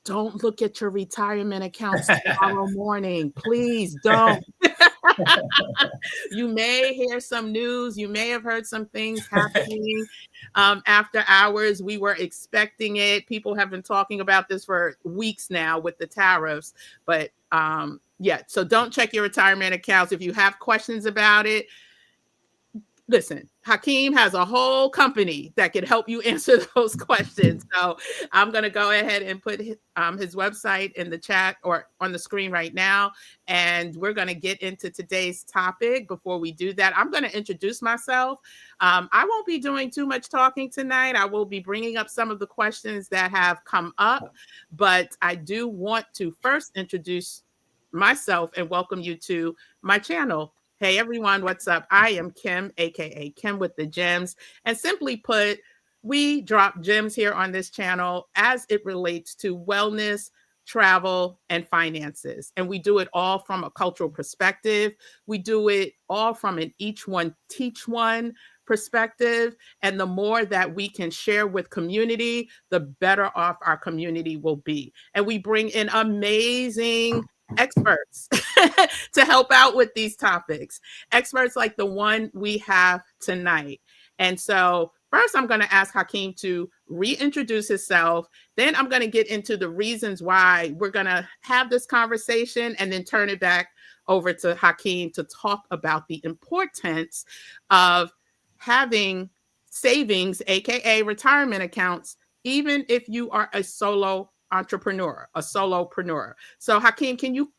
don't look at your retirement accounts tomorrow morning. Please don't. You may hear some news. You may have heard some things happening after hours. We were expecting it. People have been talking about this for weeks now with the tariffs. But yeah, so don't check your retirement accounts. If you have questions about it, listen, Hakeem has a whole company that can help you answer those questions. So I'm going to go ahead and put his website in the chat or on the screen right now. And we're going to get into today's topic. Before we do that, I'm going to introduce myself. I won't be doing too much talking tonight. I will be bringing up some of the questions that have come up, but I do want to first introduce myself and welcome you to my channel. Hey everyone, what's up? I am Kim, aka Kim with the Gems. And simply put, we drop gems here on this channel as it relates to wellness, travel, and finances. And we do it all from a cultural perspective. We do it all from an each one teach one perspective. And the more that we can share with community, the better off our community will be. And we bring in amazing experts to help out with these topics, experts like the one we have tonight. And so first, I'm going to ask Hakeem to reintroduce himself. Then I'm going to get into the reasons why we're going to have this conversation and then turn it back over to Hakeem to talk about the importance of having savings, aka retirement accounts, even if you are a solo entrepreneur, a solopreneur. So Hakeem, can you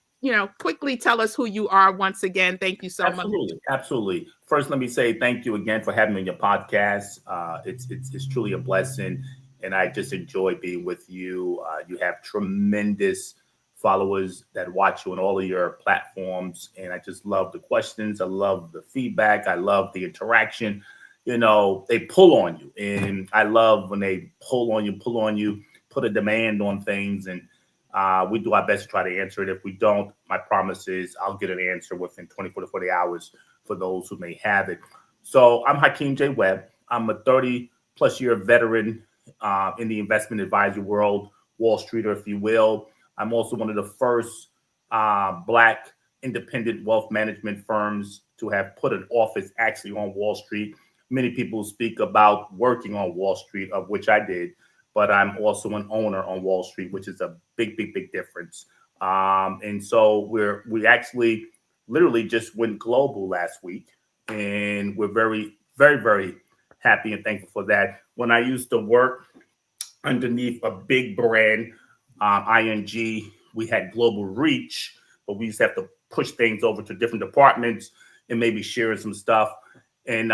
quickly tell us who you are once again? Thank you so much. Absolutely. First, let me say thank you again for having me on your podcast. It's truly a blessing, and I just enjoy being with you. You have tremendous followers that watch you on all of your platforms, and I just love the questions. I love the feedback. I love the interaction. They pull on you, and I love when they pull on you, put a demand on things, and we do our best to try to answer it. If we don't, my promise is I'll get an answer within 24 to 40 hours for those who may have it. So I'm Hakeem J. Webb. I'm a 30-plus year veteran in the investment advisory world, Wall Streeter, if you will. I'm also one of the first Black independent wealth management firms to have put an office actually on Wall Street. Many people speak about working on Wall Street, of which I did, but I'm also an owner on Wall Street, which is a big difference. And so we actually literally just went global last week, and we're very, very, very happy and thankful for that. When I used to work underneath a big brand, ING, we had global reach, but we used to have to push things over to different departments and maybe share some stuff. And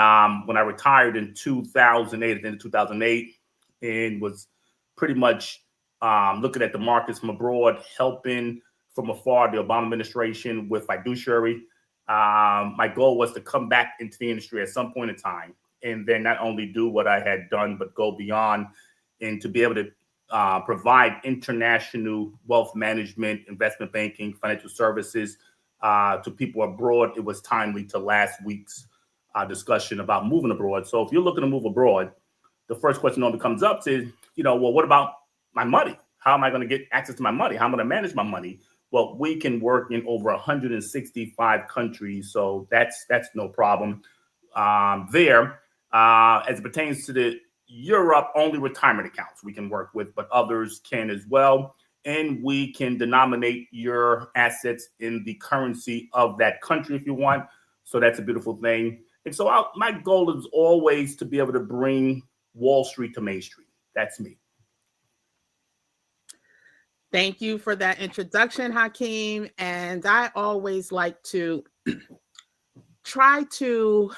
when I retired in 2008, at the end of 2008, and was pretty much looking at the markets from abroad, helping from afar the Obama administration with fiduciary. My goal was to come back into the industry at some point in time, and then not only do what I had done, but go beyond and to be able to provide international wealth management, investment banking, financial services to people abroad. It was timely to last week's discussion about moving abroad. So if you're looking to move abroad, the first question normally comes up is, well, what about my money? How am I going to get access to my money? How am I going to manage my money? Well, we can work in over 165 countries, so that's no problem there. As it pertains to the Europe only retirement accounts we can work with, but others can as well. And we can denominate your assets in the currency of that country if you want. So that's a beautiful thing. And so my goal is always to be able to bring Wall Street to Main Street. That's me. Thank you for that introduction, Hakeem. And I always like to try to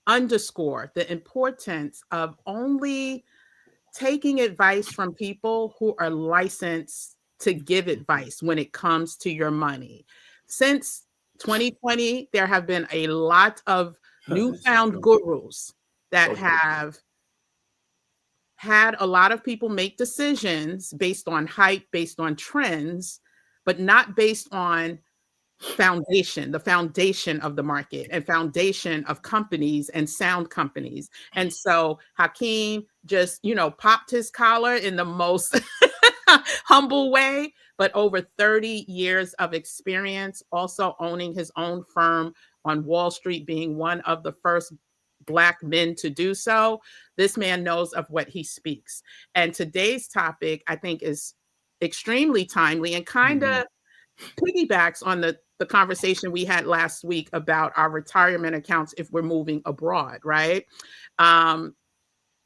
underscore the importance of only taking advice from people who are licensed to give advice when it comes to your money. Since 2020, there have been a lot of newfound gurus that have had a lot of people make decisions based on hype, based on trends, but not based on the foundation of the market and foundation of companies and sound companies. And so Hakeem just, popped his collar in the most humble way, but over 30 years of experience, also owning his own firm on Wall Street, being one of the first Black men to do so. This man knows of what he speaks. And today's topic, I think, is extremely timely and kind of piggybacks on the conversation we had last week about our retirement accounts if we're moving abroad, right? Um,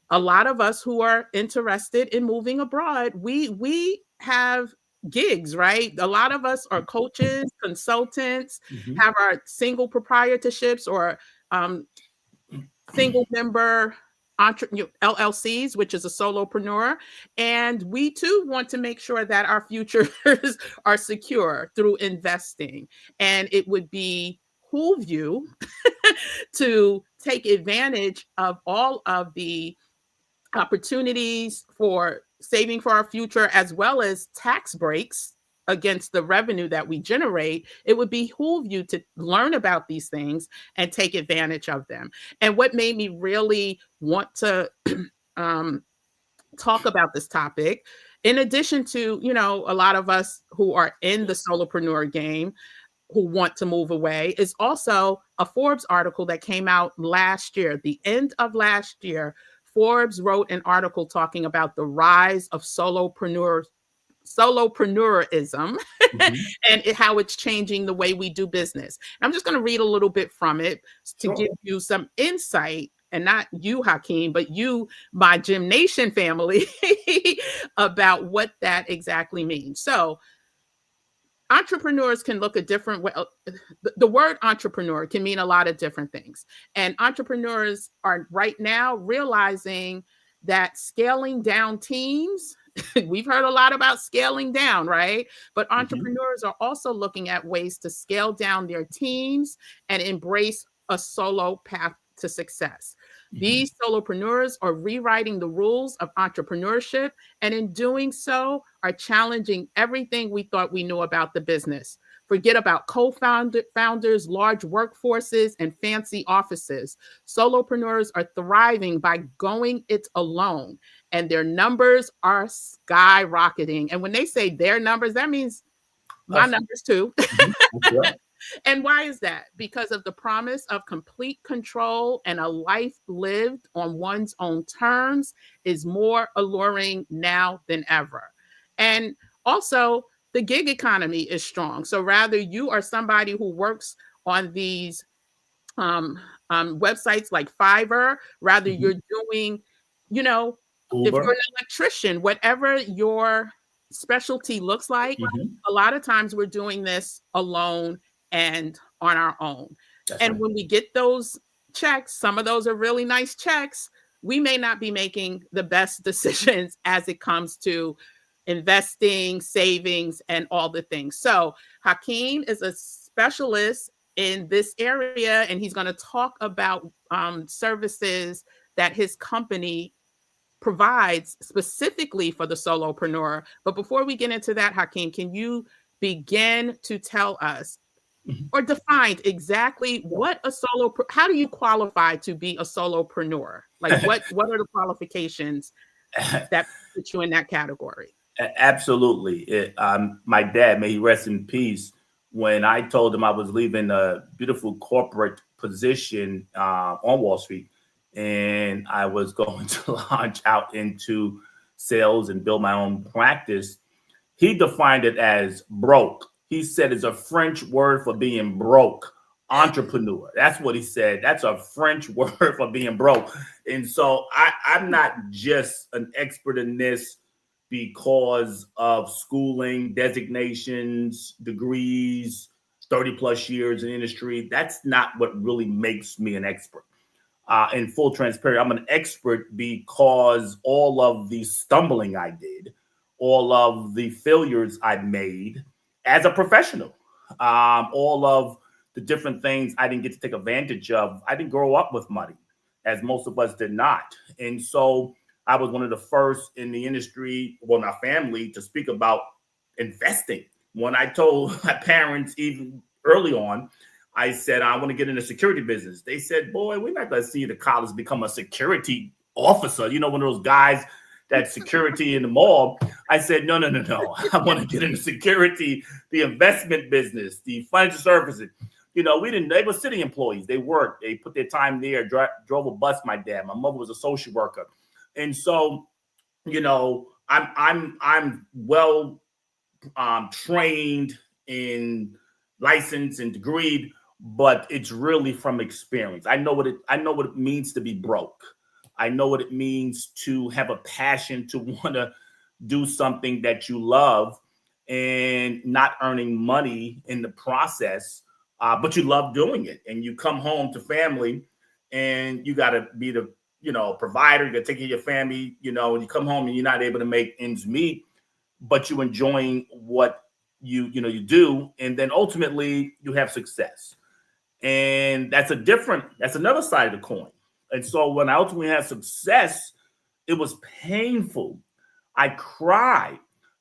a lot of us who are interested in moving abroad, we have gigs, right? A lot of us are coaches, consultants, Mhm. have our single proprietorships or um, single member LLCs, which is a solopreneur. And we too want to make sure that our futures are secure through investing. And it would behoove you to take advantage of all of the opportunities for saving for our future, as well as tax breaks against the revenue that we generate. It would behoove you to learn about these things and take advantage of them. And what made me really want to um, talk about this topic, in addition to, a lot of us who are in the solopreneur game, who want to move away, is also a Forbes article that came out last year, the end of last year. Forbes wrote an article talking about the rise of solopreneurism Mhm. and how it's changing the way we do business. I'm just going to read a little bit from it to give Sure. you some insight, and not you, Hakeem, but you, my Gym Nation family, about what that exactly means. So, entrepreneurs can look a different way. The word entrepreneur can mean a lot of different things. And entrepreneurs are right now realizing that scaling down teams, we've heard a lot about scaling down, right? But Mhm. entrepreneurs are also looking at ways to scale down their teams and embrace a solo path to success. Mhm. These solopreneurs are rewriting the rules of entrepreneurship, and in doing so, are challenging everything we thought we knew about the business. Forget about founders, large workforces, and fancy offices. Solopreneurs are thriving by going it alone, and their numbers are skyrocketing. And when they say their numbers, that means my Us. numbers too. Mhm. That's right. And why is that? Because of the promise of complete control and a life lived on one's own terms is more alluring now than ever. And also, the gig economy is strong. So, rather, you are somebody who works on these um, websites like Fiverr, rather, Mhm. you're doing, you know, if you're Uber. an electrician, whatever your specialty looks like, Mhm. a lot of times we're doing this alone and on our own. That's And right. when we get those checks, some of those are really nice checks, we may not be making the best decisions as it comes to investing, savings, and all the things. So, Hakeem is a specialist in this area, and he's going to talk about services that his company provides specifically for the solopreneur. But before we get into that, Hakeem, can you begin to tell us Mhm. or define exactly what a how do you qualify to be a solopreneur? Like what are the qualifications that put you in that category? Absolutely. My dad, may he rest in peace, when I told him I was leaving a beautiful corporate position on Wall Street and I was going to launch out into sales and build my own practice, he defined it as broke. He said it's a French word for being broke. Entrepreneur. That's what he said. That's a French word for being broke. And so I'm not just an expert in this because of schooling, designations, degrees, 30 plus years in industry. That's not what really makes me an expert. In full transparency, I'm an expert because all of the stumbling I did, all of the failures I made as a professional, all of the different things I didn't get to take advantage of. I didn't grow up with money, as most of us did not. And so I was one of the first in the industry, well, my family, to speak about investing. When I told my parents, even early on, I said, I want to get in the security business. They said, boy, we're not going to see you to college become a security officer. You know, one of those guys that security in the mall. I said, no. I want to get into security, the investment business, the financial services. They were city employees. They worked, they put their time there, drove a bus, my dad. My mother was a social worker. And so, I'm well trained in licensed and degreed, but it's really from experience. I know what it means to be broke. I know what it means to have a passion to want to do something that you love and not earning money in the process, but you love doing it. And you come home to family and you got to be the, provider, you got to take care of your family, and you come home and you're not able to make ends meet, but you're enjoying what you do. And then ultimately you have success. And that's another side of the coin. And so when I ultimately had success, it was painful. I cried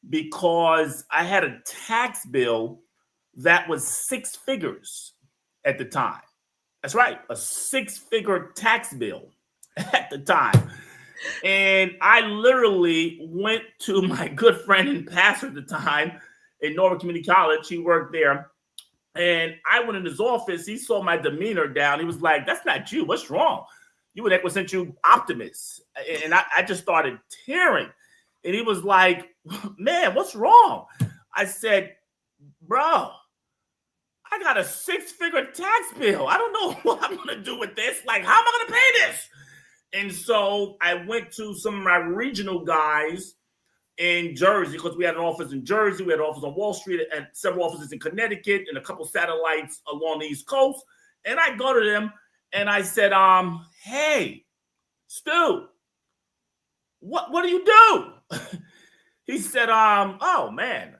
because I had a tax bill that was 6 figures at the time. That's right, a 6-figure tax bill at the time. And I literally went to my good friend and pastor at the time in Norwood Community College. He worked there. And I went in his office. He saw my demeanor down. He was like, "That's not you. What's wrong? You an equicential optimist." And I just started tearing. And he was like, "Man, what's wrong?" I said, "Bro, I got a 6-figure tax bill. I don't know what I'm going to do with this. Like, how am I going to pay this?" And so I went to some of my regional guys in Jersey, because we had an office in Jersey, we had an office on Wall Street, and several offices in Connecticut, and a couple satellites along the East Coast. And I go to them and I said, "Hey, Stu, what do you do?" He said, "Oh man,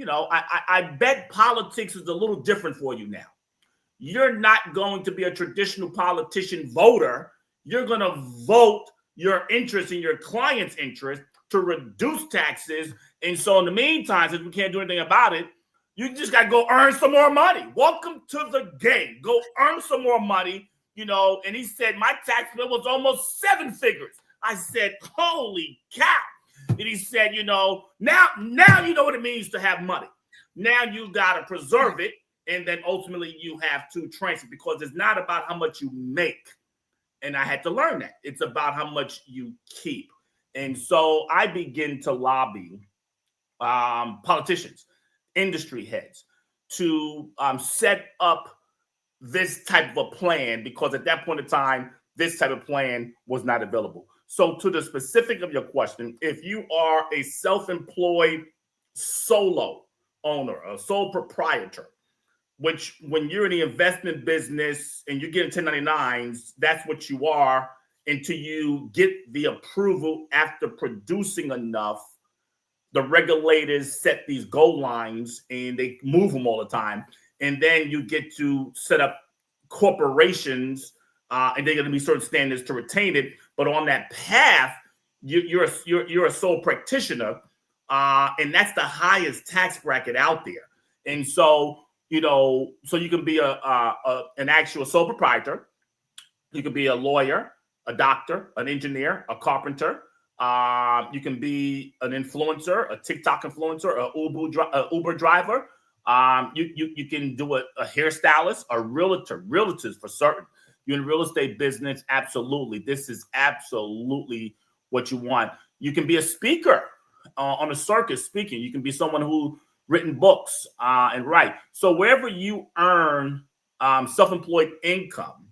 I bet politics is a little different for you now. You're not going to be a traditional politician voter. You're going to vote your interest in your client's interest to reduce taxes. And so in the meantime, since we can't do anything about it, you just got to go earn some more money. Welcome to the game. Go earn some more money." And he said, my tax bill was almost 7 figures. I said, "Holy cow." And he said, now you know what it means to have money. Now you got to preserve it. And then ultimately you have to transfer, because it's not about how much you make. And I had to learn that. It's about how much you keep. And so I begin to lobby politicians, industry heads, to set up this type of a plan, because at that point in time, this type of plan was not available. So to the specific of your question, if you are a self-employed solo owner, a sole proprietor, which when you're in the investment business and you're getting 1099s, that's what you are until you get the approval after producing enough. The regulators set these goal lines and they move them all the time. And then you get to set up corporations and they're going to be certain standards to retain it. But on that path, you're a sole practitioner, and that's the highest tax bracket out there. And so, so you can be an actual sole proprietor. You can be a lawyer, a doctor, an engineer, a carpenter. You can be an influencer, a TikTok influencer, a Uber driver. You can do a hairstylist, a realtor, realtors for certain. You're in real estate business, absolutely. This is absolutely what you want. You can be a speaker on a circus speaking. You can be someone who written books and write. So wherever you earn self-employed income,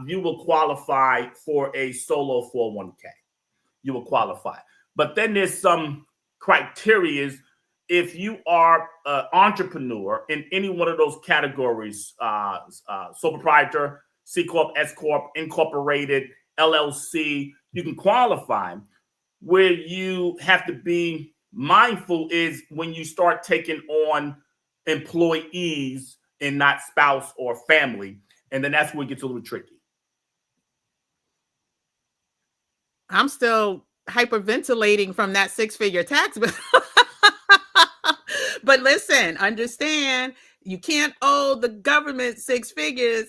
you will qualify for a solo 401k. You will qualify. But then there's some criteria. If you are an entrepreneur in any one of those categories, sole proprietor, C Corp, S Corp, incorporated, LLC, you can qualify. Where you have to be mindful is when you start taking on employees and not spouse or family. And then that's where it gets a little tricky. I'm still hyperventilating from that 6-figure tax bill. But listen, understand, you can't owe the government 6 figures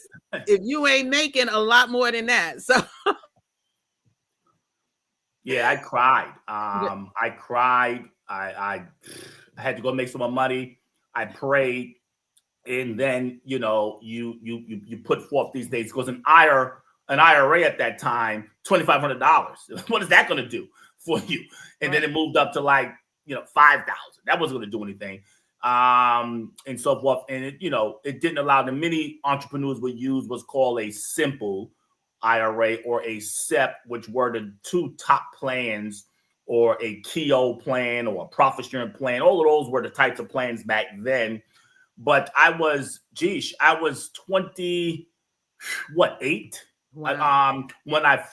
if you ain't making a lot more than that. So Yeah, I cried. Yeah. I cried. I had to go make some more money. I prayed, and then you put forth these days because an IRA at that time $2,500. What is that going to do for you? And then Right. it moved up to like 5,000. That wasn't going to do anything, and so forth. And it didn't allow the many entrepreneurs would use what's called a simple IRA or a SEP, which were the two top plans, or a KEO plan or a profit sharing plan. All of those were the types of plans back then. But I was 20, what, 8? Wow. When I,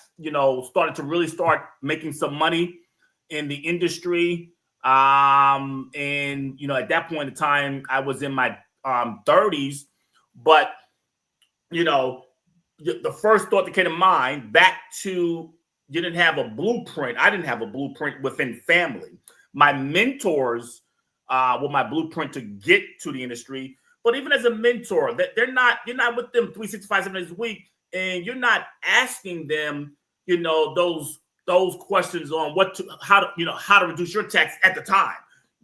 started to really start making some money in the industry. And, at that point in time, I was in my 30s. But, you know, the first thought that came to mind back to you didn't have a blueprint. I didn't have a blueprint within family. My mentors were my blueprint to get to the industry. But even as a mentor, you're not with them 365 7 days a week, and you're not asking them, those questions on how to reduce your tax at the time.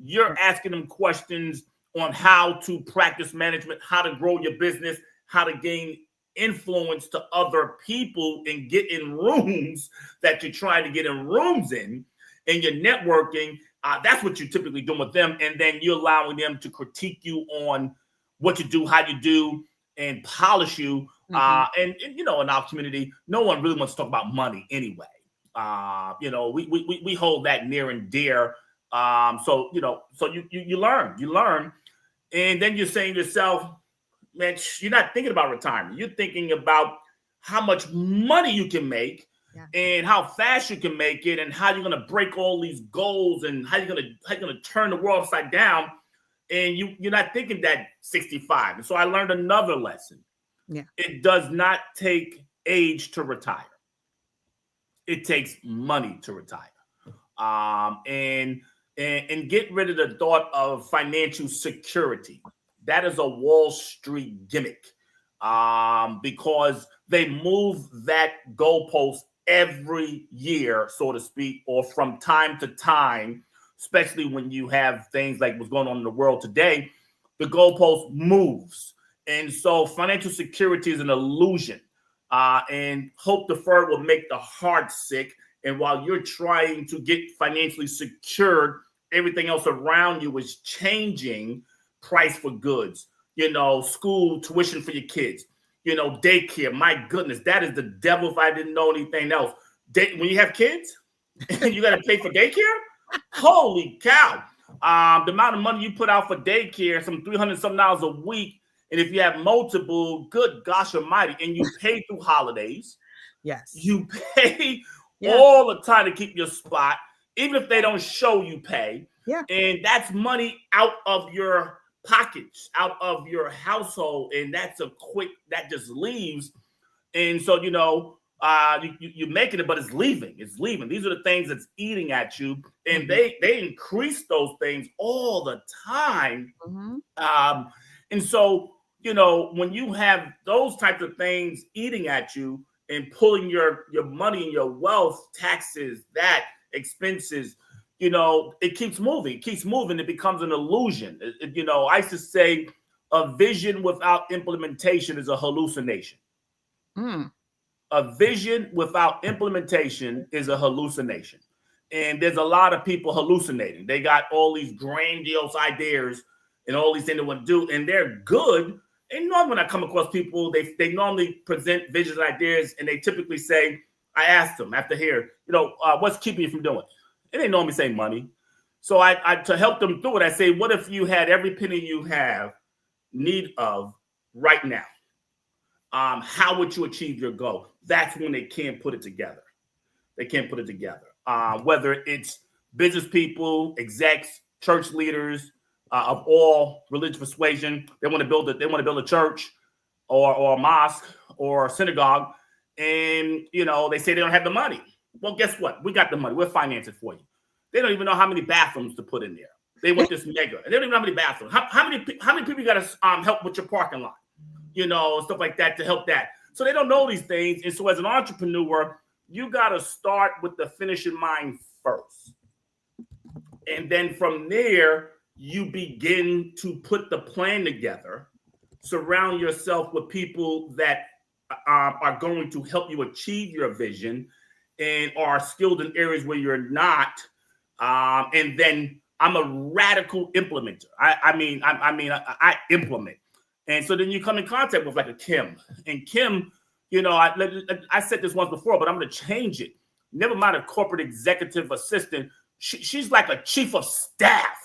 You're asking them questions on how to practice management, how to grow your business, how to gain influence to other people and get in rooms that you're trying to get in rooms in, and you're networking. That's what you're typically doing with them. And then you're allowing them to critique you on what you do, how you do, and polish you. And in our community, no one really wants to talk about money anyway. We hold that near and dear. So you learn, and then you're saying to yourself, man, you're not thinking about retirement. You're thinking about how much money you can make, and how fast you can make it, and how you're going to break all these goals, and how you're going to turn the world upside down. And you're not thinking that 65. And so I learned another lesson. Yeah. It does not take age to retire. It takes money to retire. And get rid of the thought of financial security. That is a Wall Street gimmick, because they move that goalpost every year, so to speak, or from time to time, especially when you have things like what's going on in the world today. The goalpost moves. And so financial security is an illusion, and hope deferred will make the heart sick. And while you're trying to get financially secured, everything else around you is changing. Price for goods, school tuition for your kids, daycare. My goodness, that is the devil if I didn't know anything else. When you have kids and you got to pay for daycare, holy cow. The amount of money you put out for daycare, some $300 something a week. And if you have multiple, good gosh almighty, and you pay through holidays. Yes. You pay all the time to keep your spot. Even if they don't show, you pay. Yeah. And that's money out of your pockets, out of your household. And that just leaves. And so, you're making it, but it's leaving. It's leaving. These are the things that's eating at you. And they increase those things all the time. And so, when you have those types of things eating at you and pulling your money and your wealth, taxes, that expenses, it keeps moving. It keeps moving. It becomes an illusion. I used to say a vision without implementation is a hallucination. A vision without implementation is a hallucination. And there's a lot of people hallucinating. They got all these grandiose ideas and all these things they want to do, and they're good. And normally when I come across people, they normally present visions and ideas, and they typically say, I asked them after here, what's keeping you from doing it? And they normally say money. So I to help them through it, I say, what if you had every penny you have need of right now? How would you achieve your goal? That's when they can't put it together. They can't put it together. Whether it's business people, execs, church leaders of all religious persuasion, they want to build a church or a mosque or a synagogue, and they say they don't have the money. Well, guess what? We got the money. We'll finance it for you. They don't even know how many bathrooms to put in there. They want this mega. And they don't even know how many bathrooms. How many people you got to help with your parking lot? Stuff like that to help that. So they don't know these things. And so as an entrepreneur, you got to start with the finish in mind first. And then from there, you begin to put the plan together, surround yourself with people that are going to help you achieve your vision and are skilled in areas where you're not. And then I'm a radical implementer. I implement. And so then you come in contact with like a Kim. And Kim, I said this once before, but I'm going to change it. Never mind a corporate executive assistant. She's like a chief of staff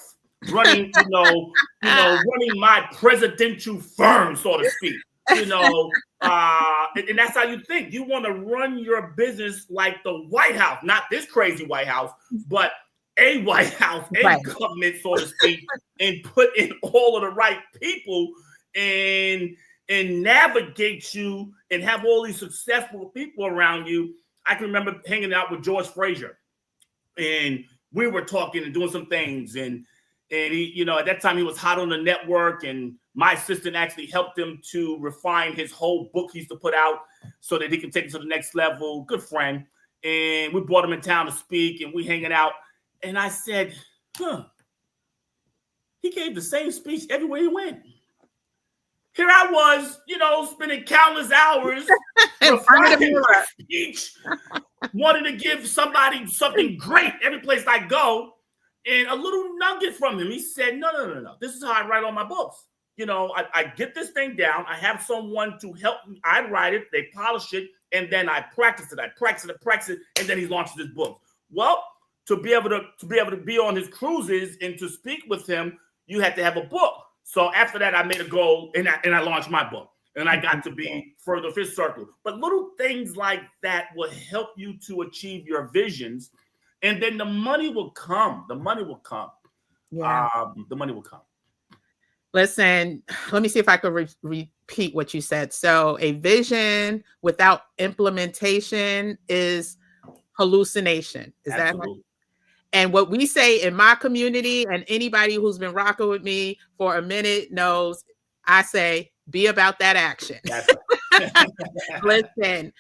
running, running my presidential firm, so to speak. And that's how you think. You want to run your business like the White House, not this crazy White House, but a White House, a government, so to speak, and put in all of the right people and navigate you and have all these successful people around you. I can remember hanging out with George Frazier, and we were talking and doing some things, and he, at that time he was hot on the network, and my assistant actually helped him to refine his whole book he used to put out so that he can take it to the next level. Good friend. And we brought him in town to speak, and we hanging out. And I said, he gave the same speech everywhere he went. Here I was, spending countless hours refining my speech, wanting to give somebody something great every place I go. And a little nugget from him, he said, no. This is how I write on my books. I get this thing down. I have someone to help me. I write it, they polish it, and then I practice it. And then he launches his book. Well, to be able to be on his cruises and to speak with him, you had to have a book. So after that, I made a goal and I launched my book, and I got to be further of his circle. But little things like that will help you to achieve your visions, and then the money will come. The money will come. Yeah. The money will come. Listen, let me see if I could repeat what you said. So a vision without implementation is hallucination. Is Absolutely. that? And what we say in my community, and anybody who's been rocking with me for a minute knows, I say, be about that action. Listen,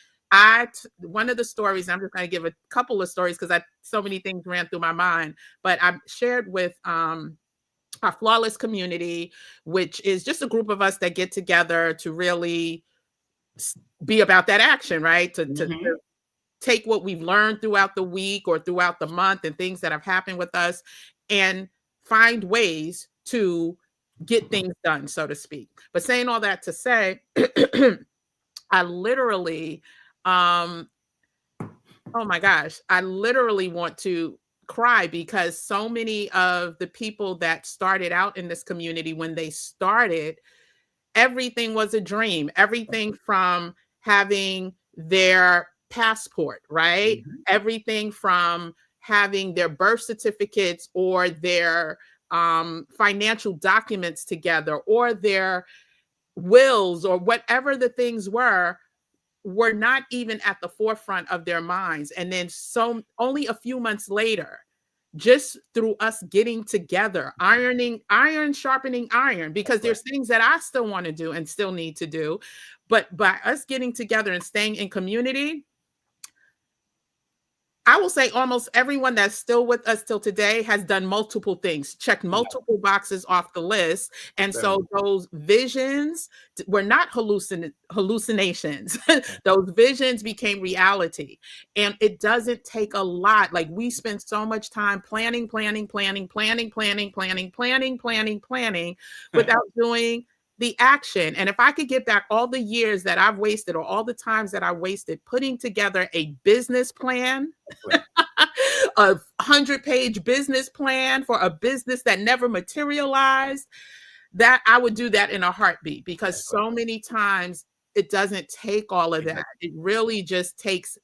one of the stories, I'm just going to give a couple of stories because so many things ran through my mind, but I shared with our Flawless community, which is just a group of us that get together to really be about that action, right? To take what we've learned throughout the week or throughout the month and things that have happened with us and find ways to get things done, so to speak. But saying all that to say, I literally, oh my gosh, I literally want to cry because so many of the people that started out in this community, when they started, everything was a dream. Everything from having their passport, right? Everything from having their birth certificates or their financial documents together or their wills or whatever the things were not even at the forefront of their minds. And then only a few months later, just through us getting together, iron sharpening iron, because there's things that I still want to do and still need to do. But by us getting together and staying in community, I will say almost everyone that's still with us till today has done multiple things, checked multiple boxes off the list. And so those visions were not hallucinations. Those visions became reality. And it doesn't take a lot. Like, we spend so much time planning without doing the action. And if I could get back all the years that I've wasted or all the times that I wasted putting together a business plan, a 100-page business plan for a business that never materialized, that I would do that in a heartbeat, because so many times it doesn't take all of that. It really just takes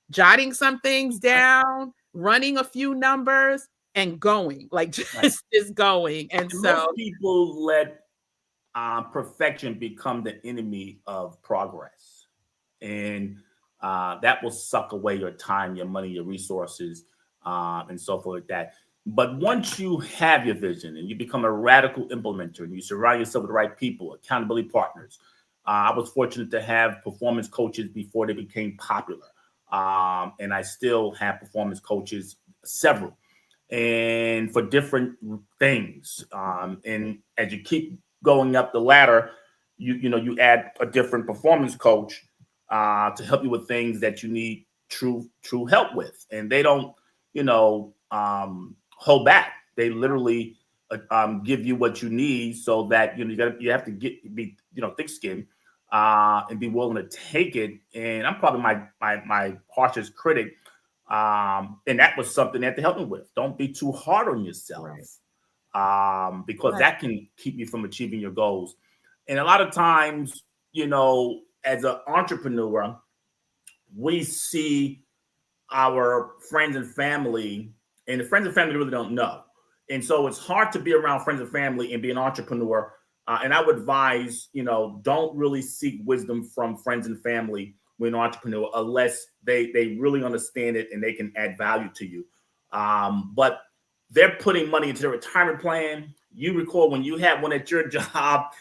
jotting some things down, running a few numbers, and going, like just going. And so most people let perfection become the enemy of progress, and that will suck away your time, your money, your resources, and so forth like that. But once you have your vision and you become a radical implementer and you surround yourself with the right people, accountability partners. I was fortunate to have performance coaches before they became popular. And I still have performance coaches, several, and for different things. And as you keep going up the ladder, you add a different performance coach to help you with things that you need true help with, and they don't hold back. They literally give you what you need, so that you have to be thick skinned and be willing to take it. And I'm probably my harshest critic. And that was something they had to help me with. Don't be too hard on yourself, because Right. that can keep you from achieving your goals. And a lot of times, as an entrepreneur, we see our friends and family, and the friends and family really don't know. And so it's hard to be around friends and family and be an entrepreneur. And I would advise, don't really seek wisdom from friends and family when an entrepreneur, unless they really understand it and they can add value to you. But they're putting money into their retirement plan. You recall when you had one at your job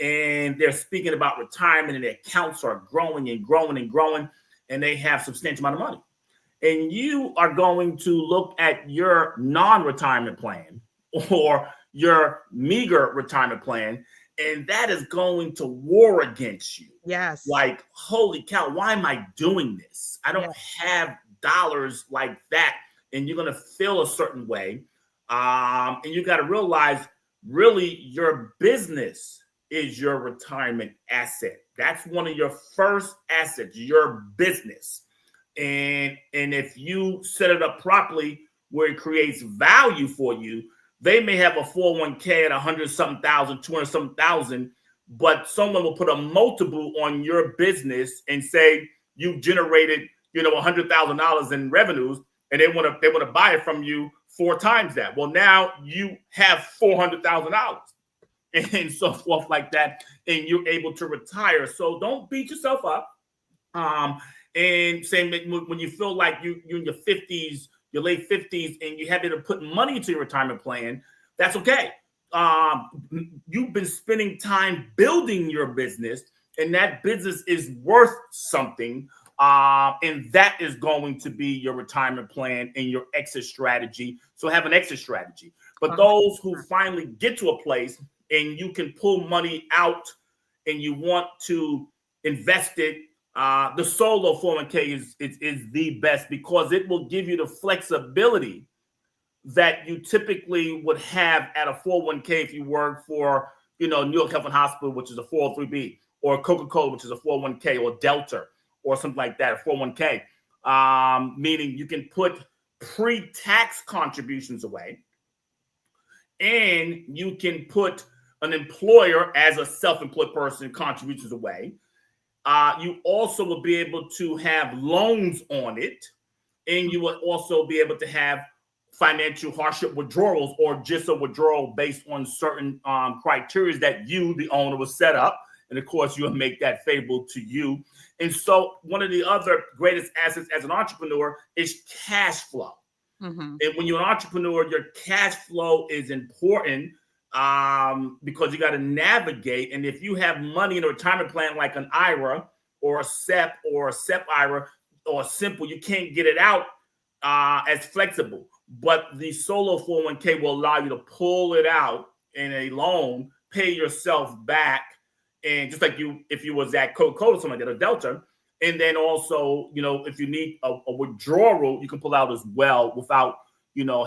and they're speaking about retirement and their accounts are growing and growing and growing, and they have substantial amount of money. And you are going to look at your non-retirement plan or your meager retirement plan, and that is going to war against you. Yes. Like, holy cow, why am I doing this? I don't have dollars like that. And you're going to feel a certain way. And you got to realize, really, your business is your retirement asset. That's one of your first assets, your business. And if you set it up properly where it creates value for you, they may have a 401k at 100 something thousand, 200 something thousand, but someone will put a multiple on your business and say you generated $100,000 in revenues, and they want to buy it from you 4 times that. Well, now you have $400,000 and so forth like that, and you're able to retire. So don't beat yourself up. And saying when you feel like you're in your 50s, your late 50s, and you have to put money into your retirement plan, that's okay. You've been spending time building your business, and that business is worth something. And that is going to be your retirement plan and your exit strategy. So have an exit strategy. But those who finally get to a place and you can pull money out and you want to invest it, the solo 401k is the best, because it will give you the flexibility that you typically would have at a 401k if you work for, New York Health and Hospital, which is a 403b, or Coca-Cola, which is a 401k, or Delta, or something like that, a 401k. Meaning you can put pre-tax contributions away, and you can put an employer as a self-employed person contributions away. You also will be able to have loans on it, and you will also be able to have financial hardship withdrawals, or just a withdrawal based on certain criteria that you, the owner, will set up. And of course, you'll make that favorable to you. And so one of the other greatest assets as an entrepreneur is cash flow. Mm-hmm. And when you're an entrepreneur, your cash flow is important, because you got to navigate. And if you have money in a retirement plan like an IRA or a SEP or a SEP IRA or a simple, you can't get it out as flexible. But the solo 401k will allow you to pull it out in a loan, pay yourself back, and just like if you was at Coca-Cola, something like that, or Delta. And then also, if you need a withdrawal, you can pull out as well without,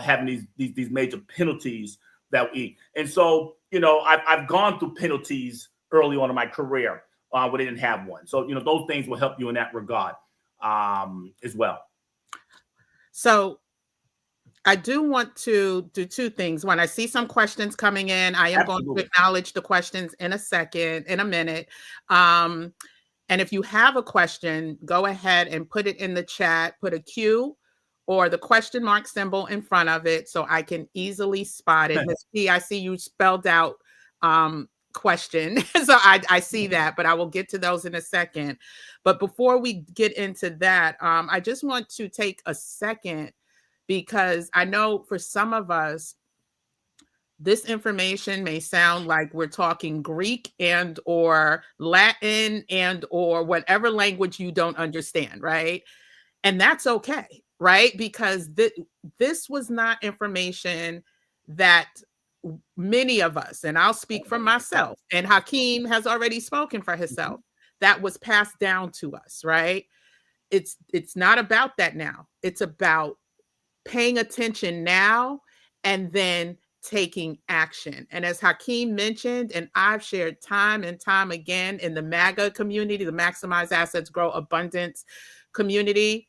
having these major penalties that we eat. And so, I've gone through penalties early on in my career where they didn't have one. So, those things will help you in that regard as well. So I do want to do 2 things. When I see some questions coming in, I am Absolutely. going to acknowledge the questions in a minute. And if you have a question, go ahead and put it in the chat, put a Q or the question mark symbol in front of it so I can easily spot it. Ms. P, I see you spelled out question. So I see that, but I will get to those in a second. But before we get into that, I just want to take a second, because I know for some of us, this information may sound like we're talking Greek and or Latin and or whatever language you don't understand, right? And that's okay, right? Because this was not information that many of us, and I'll speak for myself, and Hakeem has already spoken for himself, that was passed down to us, right? It's not about that now. It's about paying attention now and then taking action. And as Hakeem mentioned, and I've shared time and time again in the MAGA community, the Maximize Assets Grow Abundance community,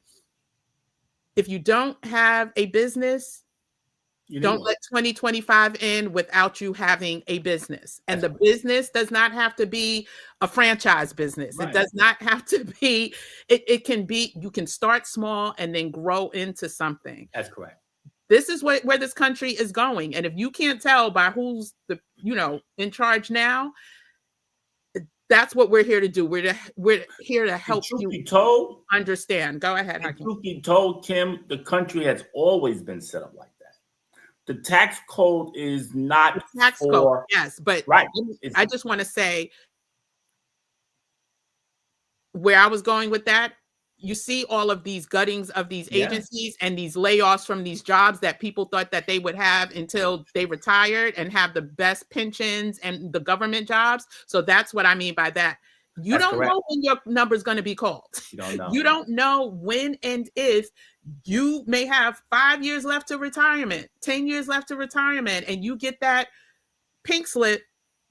if you don't have a business, don't let 2025 end without you having a business. And the business does not have to be a franchise business. Right. It does not have to be, it can be, you can start small and then grow into something. That's correct. This is where this country is going. And if you can't tell by who's in charge now, that's what we're here to do. We're here to help you understand. Go ahead, Hakeem. Truth be told, Kim, the country has always been set up like that. The tax code is not the tax code, yes, but right. I just want to say where I was going with that. You see all of these guttings of these agencies and these layoffs from these jobs that people thought that they would have until they retired and have the best pensions and the government jobs. So that's what I mean by that. You don't know when your number is going to be called. You don't know. You don't know when and if. You may have 5 years left to retirement, 10 years left to retirement, and you get that pink slip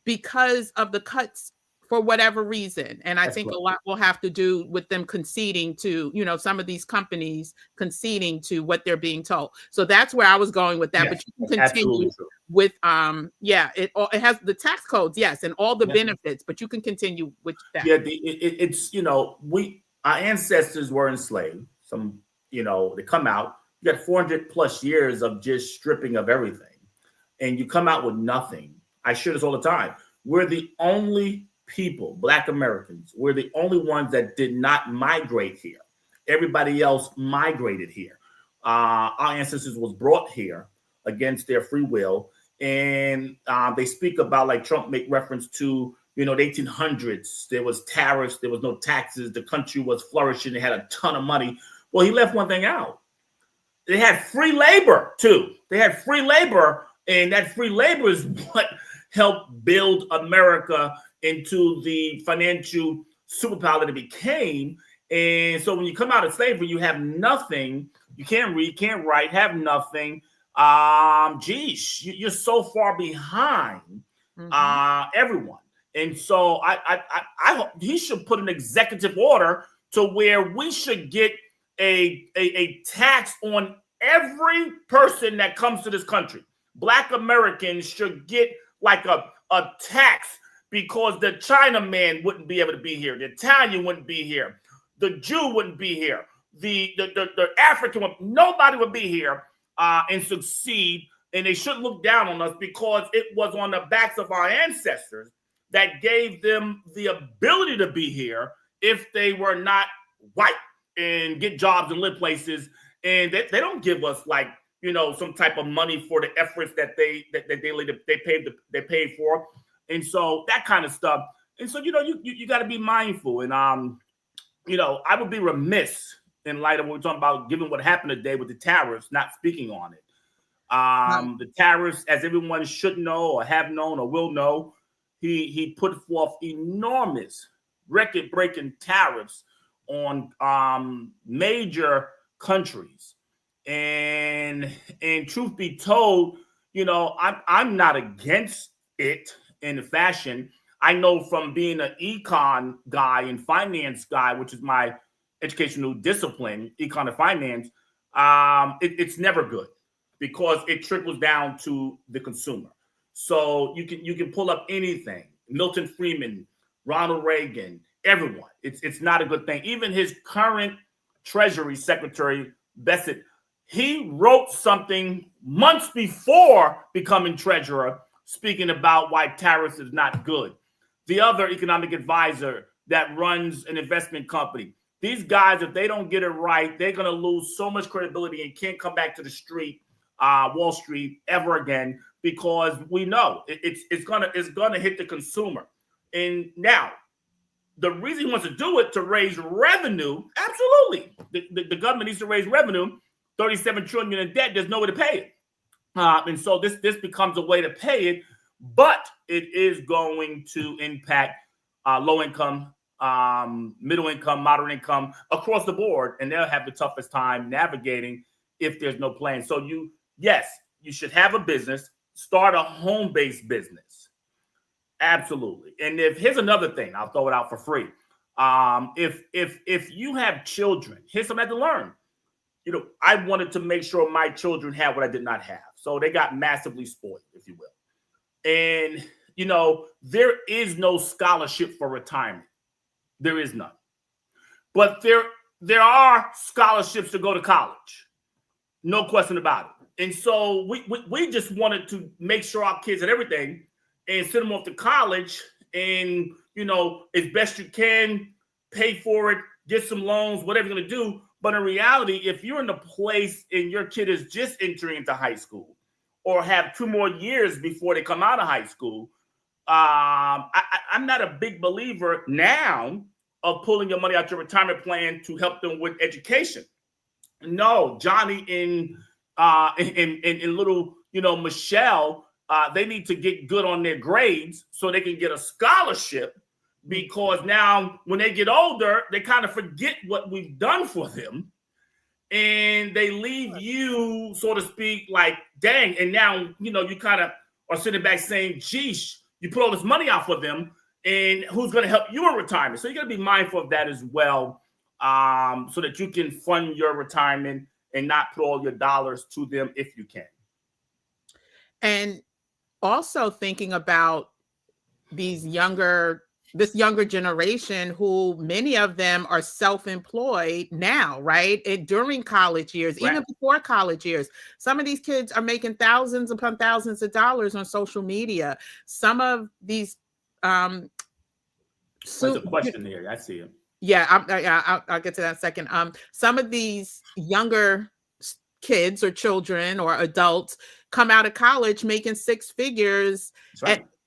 because of the cuts for whatever reason. And I think a lot will have to do with them conceding to, some of these companies conceding to what they're being told. So that's where I was going with that. Yes, but you can continue with, it has the tax codes, yes, and all the benefits, but you can continue with that. Yeah, it's, our ancestors were enslaved. Some, they come out, you got 400 plus years of just stripping of everything. And you come out with nothing. I share this all the time. We're the only people, Black Americans, we're the only ones that did not migrate here. Everybody else migrated here. Our ancestors was brought here against their free will. And they speak about, like Trump make reference to, the 1800s, there was tariffs, there was no taxes, the country was flourishing, they had a ton of money. Well, he left one thing out. They had free labor too. They had free labor, and that free labor is what helped build America into the financial superpower that it became. And so when you come out of slavery, you have nothing. You can't read, can't write, have nothing. You're so far behind everyone. And so I hope he should put an executive order to where we should get a tax on every person that comes to this country. Black Americans should get like a tax, because the Chinaman wouldn't be able to be here. The Italian wouldn't be here. The Jew wouldn't be here. The African, nobody would be here and succeed. And they shouldn't look down on us, because it was on the backs of our ancestors that gave them the ability to be here if they were not white and get jobs and live places. And they don't give us some type of money for the efforts that they paid for. And so that kind of stuff. And so, you got to be mindful. And, I would be remiss in light of what we're talking about, given what happened today with the tariffs, not speaking on it. The tariffs, as everyone should know or have known or will know, he put forth enormous record-breaking tariffs on major countries. And truth be told, I'm not against it in the fashion. I know from being an econ guy and finance guy, which is my educational discipline, econ and finance, it's never good, because it trickles down to the consumer. So you can pull up anything, Milton Friedman, Ronald Reagan, everyone. It's not a good thing. Even his current Treasury Secretary, Bassett, he wrote something months before becoming treasurer, speaking about why tariffs is not good. The other economic advisor that runs an investment company, these guys, if they don't get it right, they're going to lose so much credibility and can't come back to the street, Wall Street, ever again, because we know it's gonna hit the consumer. And now, the reason he wants to do it to raise revenue, absolutely. The government needs to raise revenue. 37 trillion in debt, there's no way to pay it. And so this becomes a way to pay it, but it is going to impact low income, middle income, moderate income across the board, and they'll have the toughest time navigating if there's no plan. So you should have a business, start a home-based business. Absolutely. And here's another thing, I'll throw it out for free. If you have children, here's something I had to learn. I wanted to make sure my children had what I did not have. So they got massively spoiled, if you will. And, there is no scholarship for retirement. There is none. But there are scholarships to go to college. No question about it. And so we just wanted to make sure our kids had everything and send them off to college and, as best you can, pay for it, get some loans, whatever you're going to do. But in reality, if you're in a place and your kid is just entering into high school or have 2 more years before they come out of high school, I'm not a big believer now of pulling your money out your retirement plan to help them with education. No, Johnny and little, Michelle, they need to get good on their grades so they can get a scholarship, because now when they get older, they kind of forget what we've done for them. And they leave you, so to speak, like, dang. And now, you kind of are sitting back saying, geesh, you put all this money out for them, and who's going to help you in retirement? So you got to be mindful of that as well, so that you can fund your retirement and not put all your dollars to them if you can. And also thinking about this younger generation, who many of them are self-employed now, right? And during college years, Right. Even before college years, some of these kids are making thousands upon thousands of dollars on social media. Some of these, There's a question there. I see it. Yeah, I'll get to that in a second. Some of these younger kids or children or adults come out of college making 6 figures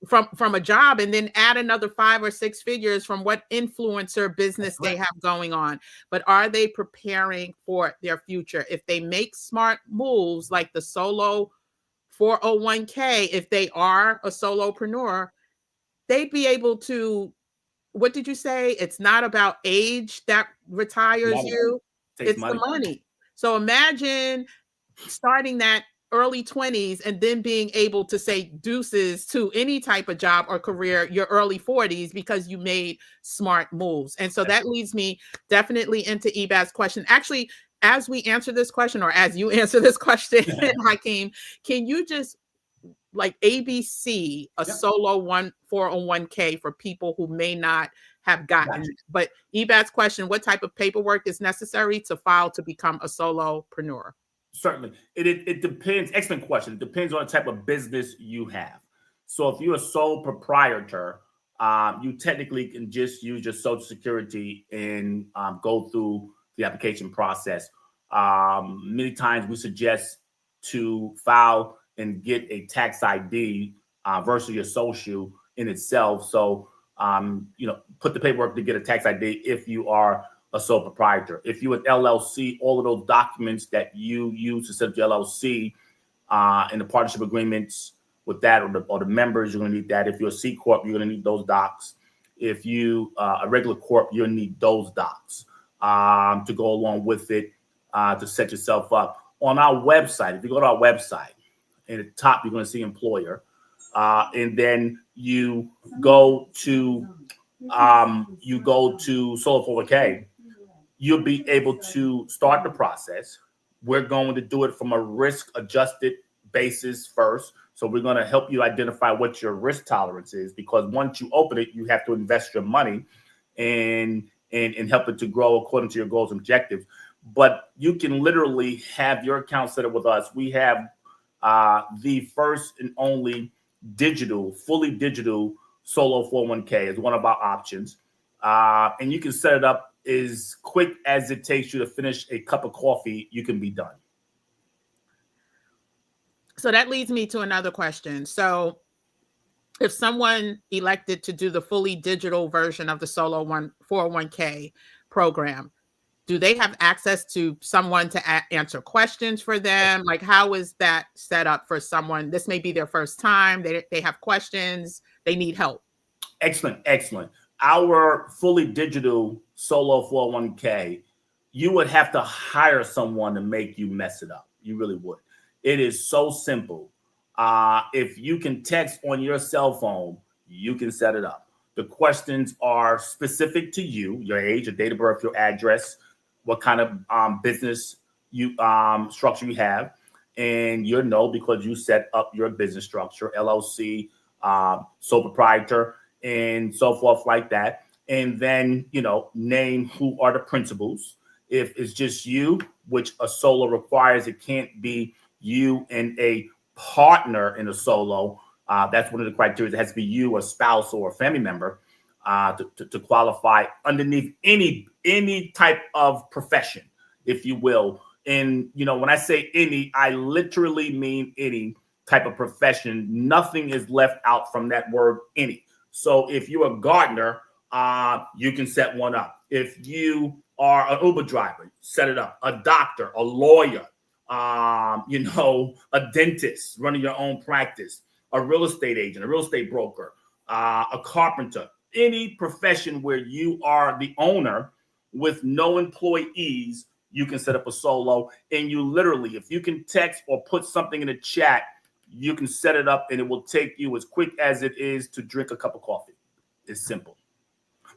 from a job, and then add another 5 or 6 figures from what influencer business they have going on. But are they preparing for their future? If they make smart moves like the solo 401k, if they are a solopreneur, they'd be able to, what did you say? It's not about age that retires you. It's the money. So imagine starting that early 20s and then being able to say deuces to any type of job or career your early 40s because you made smart moves. And so that leads me definitely into Ebad's question. Actually, as we answer this question, or as you answer this question, Hakeem, can you just like ABC a solo 401k for people who may not have gotten it? But Ebad's question, what type of paperwork is necessary to file to become a solopreneur? Certainly. It depends. Excellent question. It depends on the type of business you have. So if you're a sole proprietor, you technically can just use your Social Security and go through the application process. Many times we suggest to file and get a tax ID versus your social in itself. So, put the paperwork to get a tax ID if you are a sole proprietor. If you're an LLC, all of those documents that you use to set up your LLC and the partnership agreements with that, or the members, you're going to need that. If you're a C Corp, you're going to need those docs. If you a regular corp, you'll need those docs to go along with it to set yourself up. On our website, if you go to our website, at the top, you're going to see employer. And then you go to Solo 401k. You'll be able to start the process. We're going to do it from a risk-adjusted basis first. So we're going to help you identify what your risk tolerance is, because once you open it, you have to invest your money and help it to grow according to your goals and objectives. But you can literally have your account set up with us. We have the first and only fully digital solo 401k is one of our options. And you can set it up as quick as it takes you to finish a cup of coffee. You can be done. So that leads me to another question. So if someone elected to do the fully digital version of the solo 401k program, do they have access to someone to answer questions for them? Like, how is that set up for someone? This may be their first time. They have questions. They need help. Excellent. Our fully digital solo 401k, you would have to hire someone to make you mess it up. You really would. It is so simple. If you can text on your cell phone, you can set it up. The questions are specific to you, your age, your date of birth, your address, what kind of business you structure you have, and you'll know because you set up your business structure, LLC, sole proprietor, and so forth like that. And then, name who are the principals. If it's just you, which a solo requires, it can't be you and a partner in a solo. That's one of the criteria. It has to be you, a spouse, or a family member to qualify underneath any type of profession, if you will. And, when I say any, I literally mean any type of profession. Nothing is left out from that word any. So if you're a gardener, you can set one up. If you are an Uber driver, set it up. A doctor, a lawyer, a dentist running your own practice, a real estate agent, a real estate broker, a carpenter, any profession where you are the owner with no employees, you can set up a solo. And you literally, if you can text or put something in the chat, you can set it up and it will take you as quick as it is to drink a cup of coffee. It's simple.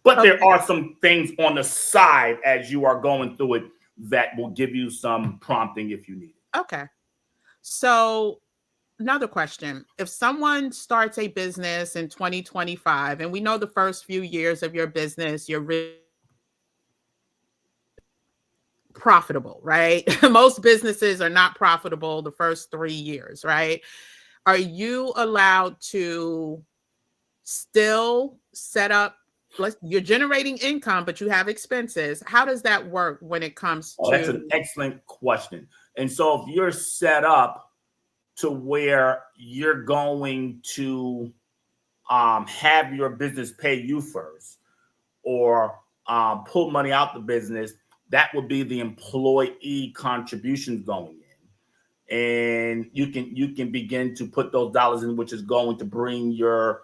But there are some things on the side as you are going through it that will give you some prompting if you need it. Okay. So another question. If someone starts a business in 2025, and we know the first few years of your business, you're really profitable, right? Most businesses are not profitable the first 3 years, right? Are you allowed to still set up, you're generating income, but you have expenses? How does that work when it comes to? That's an excellent question. And so if you're set up to where you're going to have your business pay you first or pull money out the business, that would be the employee contributions going in. And you can begin to put those dollars in, which is going to bring your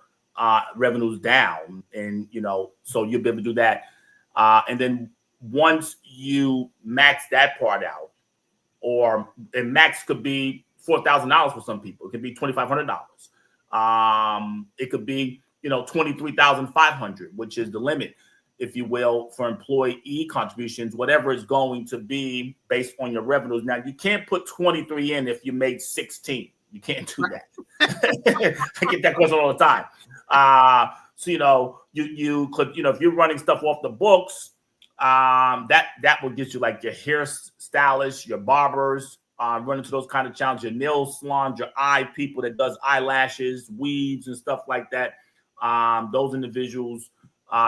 revenues down. And, so you'll be able to do that. And then once you max that part out, and max could be $4,000 for some people. It could be $2,500. It could be, $23,500, which is the limit, if you will, for employee contributions, whatever it's going to be based on your revenues. Now, you can't put 23 in if you made 16. You can't do that. I get that question all the time. So, you could, if you're running stuff off the books, that will get you like your hairstylists, your barbers, run into those kind of challenges, your nail salons, your eye people that does eyelashes, weaves, and stuff like that. Those individuals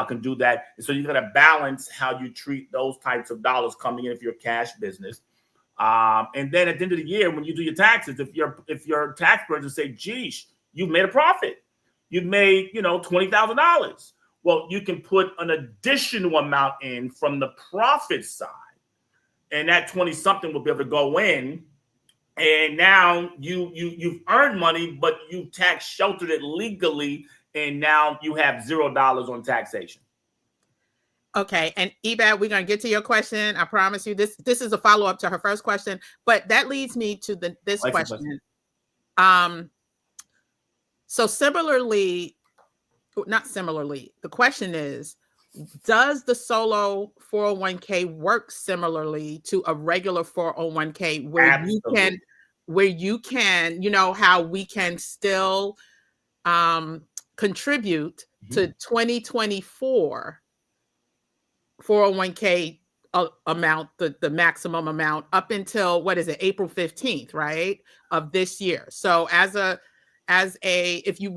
can do that. And so you got to balance how you treat those types of dollars coming in if you're a cash business. And then at the end of the year, when you do your taxes, if your tax person say, geez, you've made a profit, you've made, $20,000. Well, you can put an additional amount in from the profit side, and that 20 something will be able to go in. And now you've earned money, but you tax sheltered it legally, and now you have $0 on taxation. Okay, and Ebad, we're gonna get to your question. I promise you. This is a follow up to her first question, but that leads me to this question. So not similarly. The question is, does the solo 401k work similarly to a regular 401k where Absolutely. you can, how we can still contribute to 2024 401k amount, the maximum amount up until, what is it, April 15th, right, of this year. So if you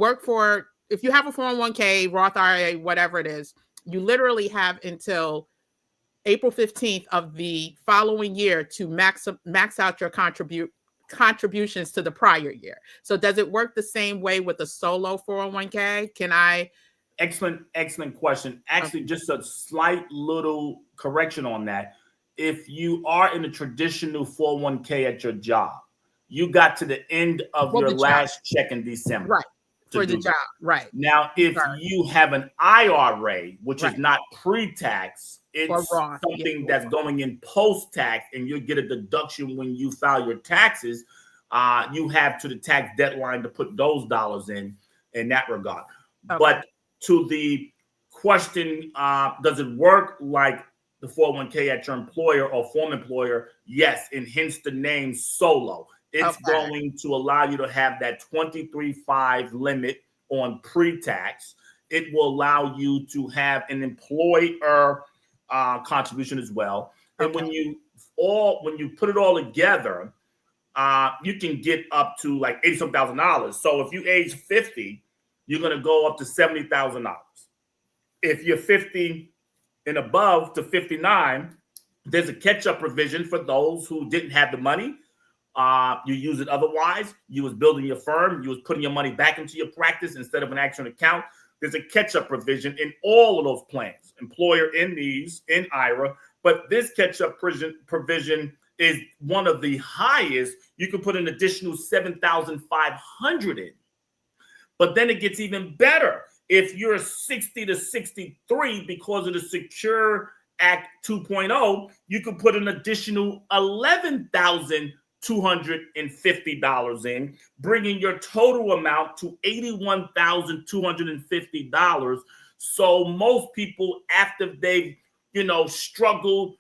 have a 401k, Roth IRA, whatever it is, you literally have until April 15th of the following year to max out your contributions to the prior year. So does it work the same way with a solo 401k? Can I? Excellent question. Actually, just a slight little correction on that. If you are in a traditional 401k at your job, you got to the end of your last check in December. Right. For the job. Right. Now, if you have an IRA, which is not pre-tax, it's something that's going in post-tax, and you'll get a deduction when you file your taxes. You have to the tax deadline to put those dollars in that regard. Okay. But to the question, does it work like the 401k at your employer or former employer? Yes, and hence the name solo. It's going to allow you to have that 23.5 limit on pre-tax. It will allow you to have an employer contribution as well. And when you put it all together, you can get up to like $80,000. So if you age 50, you're going to go up to $70,000. If you're 50 and above to 59, there's a catch-up provision for those who didn't have the money. You use it otherwise. You was building your firm. You was putting your money back into your practice instead of an actual account. There's a catch-up provision in all of those plans, employer in these, in IRA. But this catch-up provision is one of the highest. You can put an additional $7,500 in. But then it gets even better. If you're 60 to 63, because of the Secure Act 2.0, you can put an additional $11,250 in, bringing your total amount to $81,250. So most people, after they've, struggled,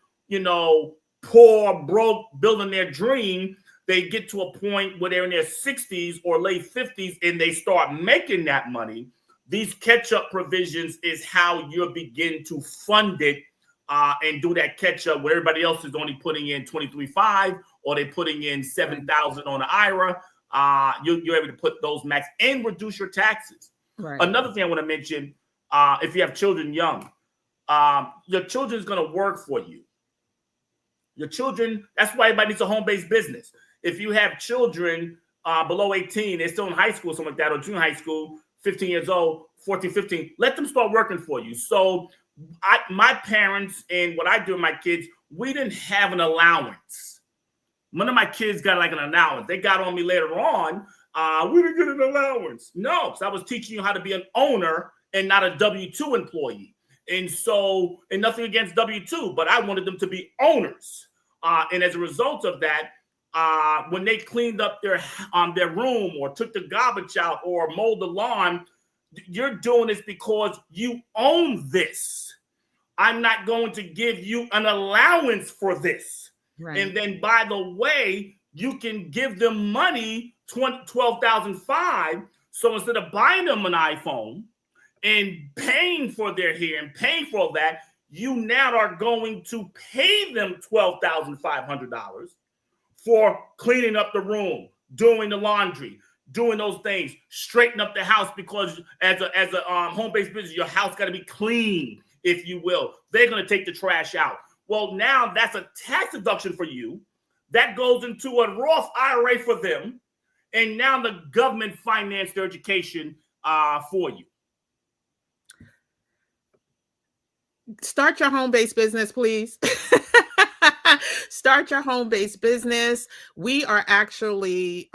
poor, broke, building their dream, they get to a point where they're in their 60s or late 50s and they start making that money. These catch-up provisions is how you'll begin to fund it and do that catch-up where everybody else is only putting in 23.5 or they're putting in 7,000 on the IRA. You're able to put those max and reduce your taxes. Right. Another thing I want to mention, if you have children young, your children's going to work for you. Your children, that's why everybody needs a home-based business. If you have children below 18, they're still in high school, something like that, or junior high school, 15 years old, 14, 15, let them start working for you. So my parents and what I do with my kids, we didn't have an allowance. None of my kids got like an allowance. They got on me later on. We didn't get an allowance. No, because I was teaching you how to be an owner and not a W-2 employee. And so, and nothing against W-2, but I wanted them to be owners. And as a result of that, when they cleaned up their room or took the garbage out or mowed the lawn, you're doing this because you own this. I'm not going to give you an allowance for this. Right. And then, by the way, you can give them money, $12,500. So instead of buying them an iPhone and paying for their hair and paying for all that, you now are going to pay them $12,500 for cleaning up the room, doing the laundry, doing those things, straighten up the house, because as a home-based business, your house got to be clean, if you will. They're going to take the trash out. Well, now that's a tax deduction for you. That goes into a Roth IRA for them. And now the government financed their education for you. Start your home-based business, please. Start your home-based business. We are actually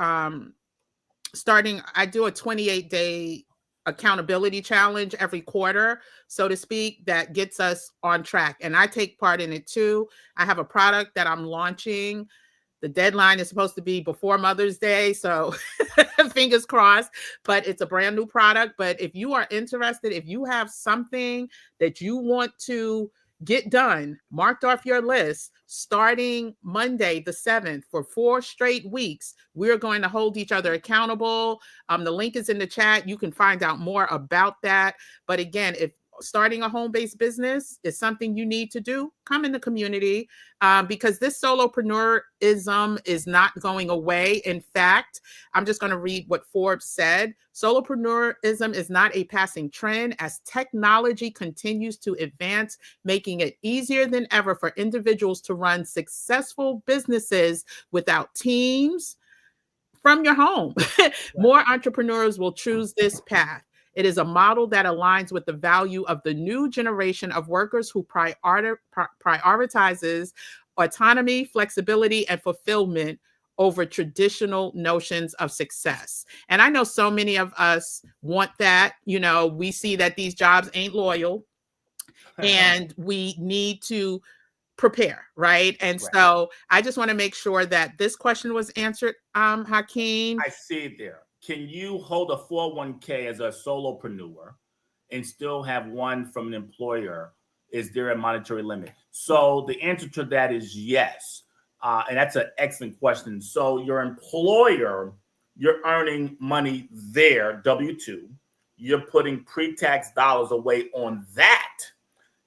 starting, I do a 28-day accountability challenge every quarter, so to speak, that gets us on track. And I take part in it too. I have a product that I'm launching. The deadline is supposed to be before Mother's Day, so fingers crossed, but it's a brand new product. But if you are interested, if you have something that you want to get done, marked off your list, starting Monday the 7th for 4 straight weeks, we're going to hold each other accountable. The link is in the chat. You can find out more about that. But again, if starting a home-based business is something you need to do, come in the community, because this solopreneurism is not going away. In fact, I'm just going to read what Forbes said. Solopreneurism is not a passing trend as technology continues to advance, making it easier than ever for individuals to run successful businesses without teams, from your home. More entrepreneurs will choose this path. It is a model that aligns with the value of the new generation of workers who prioritizes autonomy, flexibility, and fulfillment over traditional notions of success. And I know so many of us want that. You know, we see that these jobs ain't loyal and we need to prepare, right? And so I just want to make sure that this question was answered, Hakeem. I see it there. Can you hold a 401k as a solopreneur and still have one from an employer? Is there a monetary limit? So the answer to that is yes. And that's an excellent question. So your employer, you're earning money there, W-2. You're putting pre-tax dollars away on that.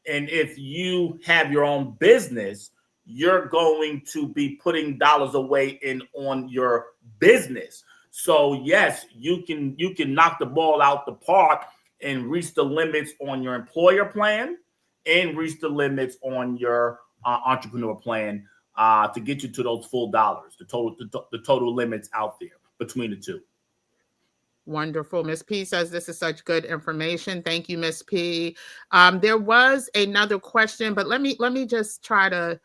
And if you have your own business, you're going to be putting dollars away on your business. So yes, you can knock the ball out the park and reach the limits on your employer plan and reach the limits on your entrepreneur plan to get you to those full dollars, the total limits out there between the two. Wonderful. Miss P says this is such good information. Thank you, Miss P. There was another question, but let me just try to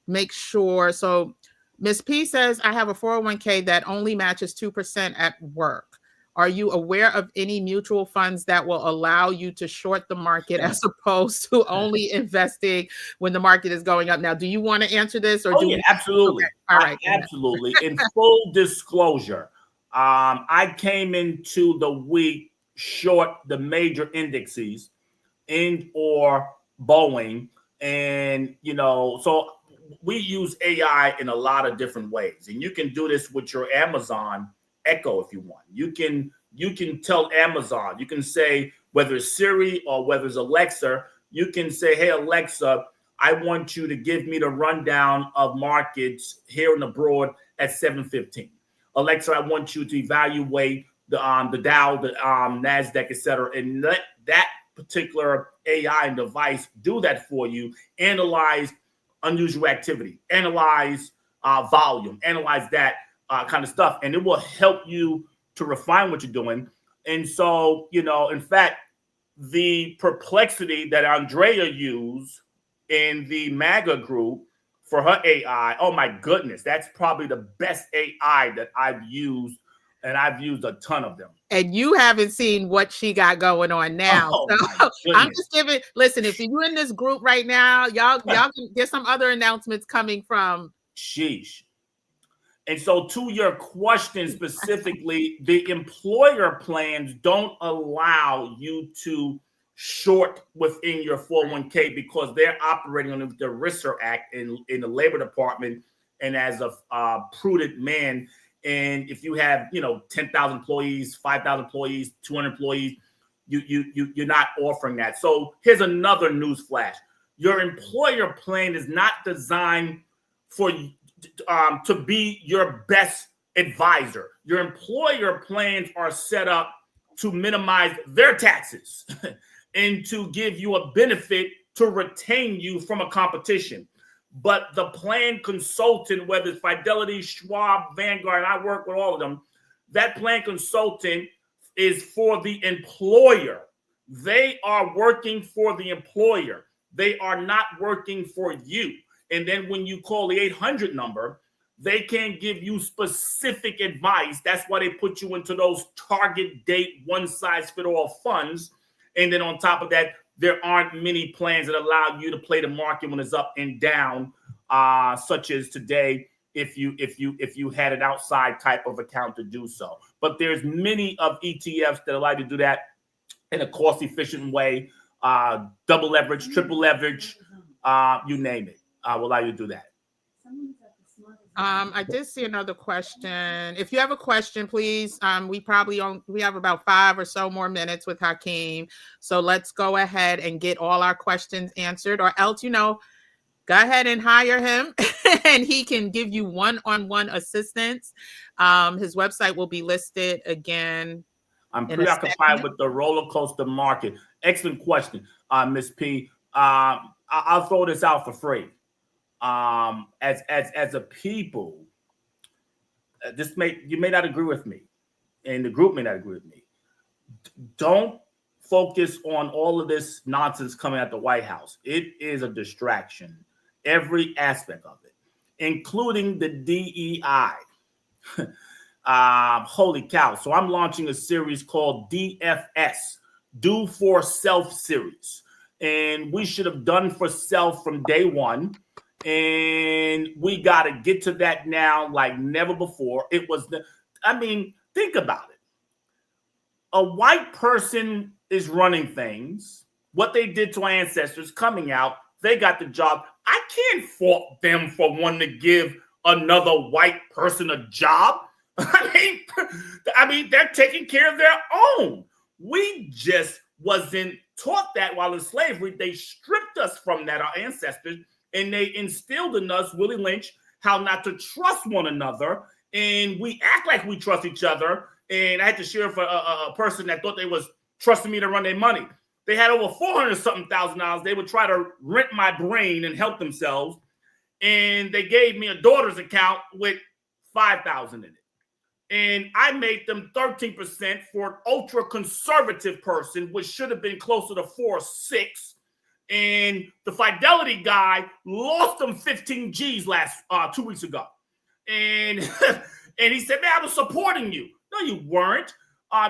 make sure. So Miss P says, I have a 401k that only matches 2% at work. Are you aware of any mutual funds that will allow you to short the market as opposed to only investing when the market is going up? Now, do you want to answer this? Or Absolutely. Okay. All right. Absolutely. In full disclosure, I came into the week short the major indexes and or Boeing. And, so we use AI in a lot of different ways. And you can do this with your Amazon Echo if you want. You can tell Amazon, you can say, whether it's Siri or whether it's Alexa, you can say, hey, Alexa, I want you to give me the rundown of markets here and abroad at 7:15. Alexa, I want you to evaluate the Dow, the NASDAQ, et cetera, and let that particular AI and device do that for you. Analyze unusual activity, analyze volume, analyze that kind of stuff, and it will help you to refine what you're doing. And so, in fact, the perplexity that Andrea used in the MAGA group for her AI, oh my goodness, that's probably the best AI that I've used, and I've used a ton of them. And you haven't seen what she got going on now. So I'm just giving, listen, if you're in this group right now, y'all can get some other announcements coming from. Sheesh. And so to your question specifically, the employer plans don't allow you to short within your 401k because they're operating under the RISR Act in the Labor Department. And as a prudent man, and if you have 10,000 employees, 5,000 employees, 200 employees, you're not offering that. So here's another news flash: your employer plan is not designed for to be your best advisor. Your employer plans are set up to minimize their taxes and to give you a benefit to retain you from a competition. But the plan consultant, whether it's Fidelity, Schwab, Vanguard, and I work with all of them, that plan consultant is for the employer. They are working for the employer. They are not working for you. And then when you call the 800 number, they can't give you specific advice. That's why they put you into those target date, one-size-fits-all funds. And then on top of that, there aren't many plans that allow you to play the market when it's up and down, such as today, if you had an outside type of account to do so. But there's many of ETFs that allow you to do that in a cost-efficient way, double leverage, triple leverage, you name it. Will allow you to do that. I did see another question. If you have a question, please. We have about 5 or so more minutes with Hakeem. So let's go ahead and get all our questions answered, or else, go ahead and hire him and he can give you one-on-one assistance. His website will be listed again. I'm preoccupied with the roller coaster market. Excellent question, Ms. P. I'll throw this out for free. As a people, you may not agree with me, and the group may not agree with me. Don't focus on all of this nonsense coming at the White House. It is a distraction, every aspect of it, including the DEI. Holy cow. So I'm launching a series called DFS, Do For Self series. And we should have done for self from day one. And we got to get to that now like never before. Think about it. A white person is running things. What they did to our ancestors coming out, they got the job. I can't fault them for wanting to give another white person a job. I mean, they're taking care of their own. We just wasn't taught that while in slavery. They stripped us from that, our ancestors, and they instilled in us, Willie Lynch, how not to trust one another. And we act like we trust each other. And I had to share for a person that thought they was trusting me to run their money. They had over $400,000. They would try to rent my brain and help themselves. And they gave me a daughter's account with $5,000 in it. And I made them 13% for an ultra conservative person, which should have been closer to 4 or 6. And the Fidelity guy lost them 15 G's 2 weeks ago. And and he said, man, I was supporting you. No, you weren't.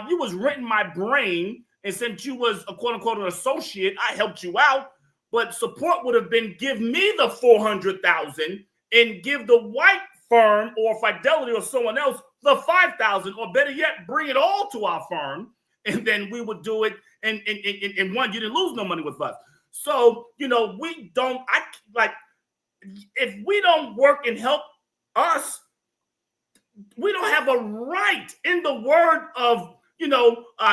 You was renting my brain. And since you was a quote unquote an associate, I helped you out. But support would have been give me the 400,000 and give the white firm or Fidelity or someone else the 5,000, or better yet, bring it all to our firm, and then we would do it. And one, you didn't lose no money with us. So we don't. If we don't work and help us, we don't have a right. In the word of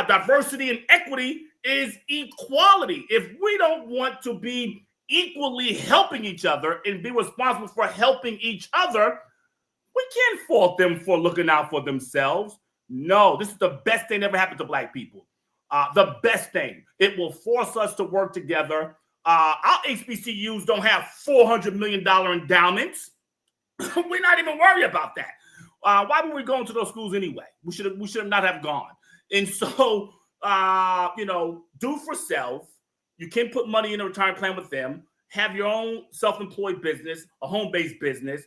diversity and equity is equality. If we don't want to be equally helping each other and be responsible for helping each other, we can't fault them for looking out for themselves. No, this is the best thing that ever happened to Black people. The best thing. It will force us to work together. Our HBCUs don't have $400 million endowments. We're not even worried about that. Why were we going to those schools anyway? We should have not have gone. And so, do for self. You can put money in a retirement plan with them. Have your own self-employed business, a home-based business.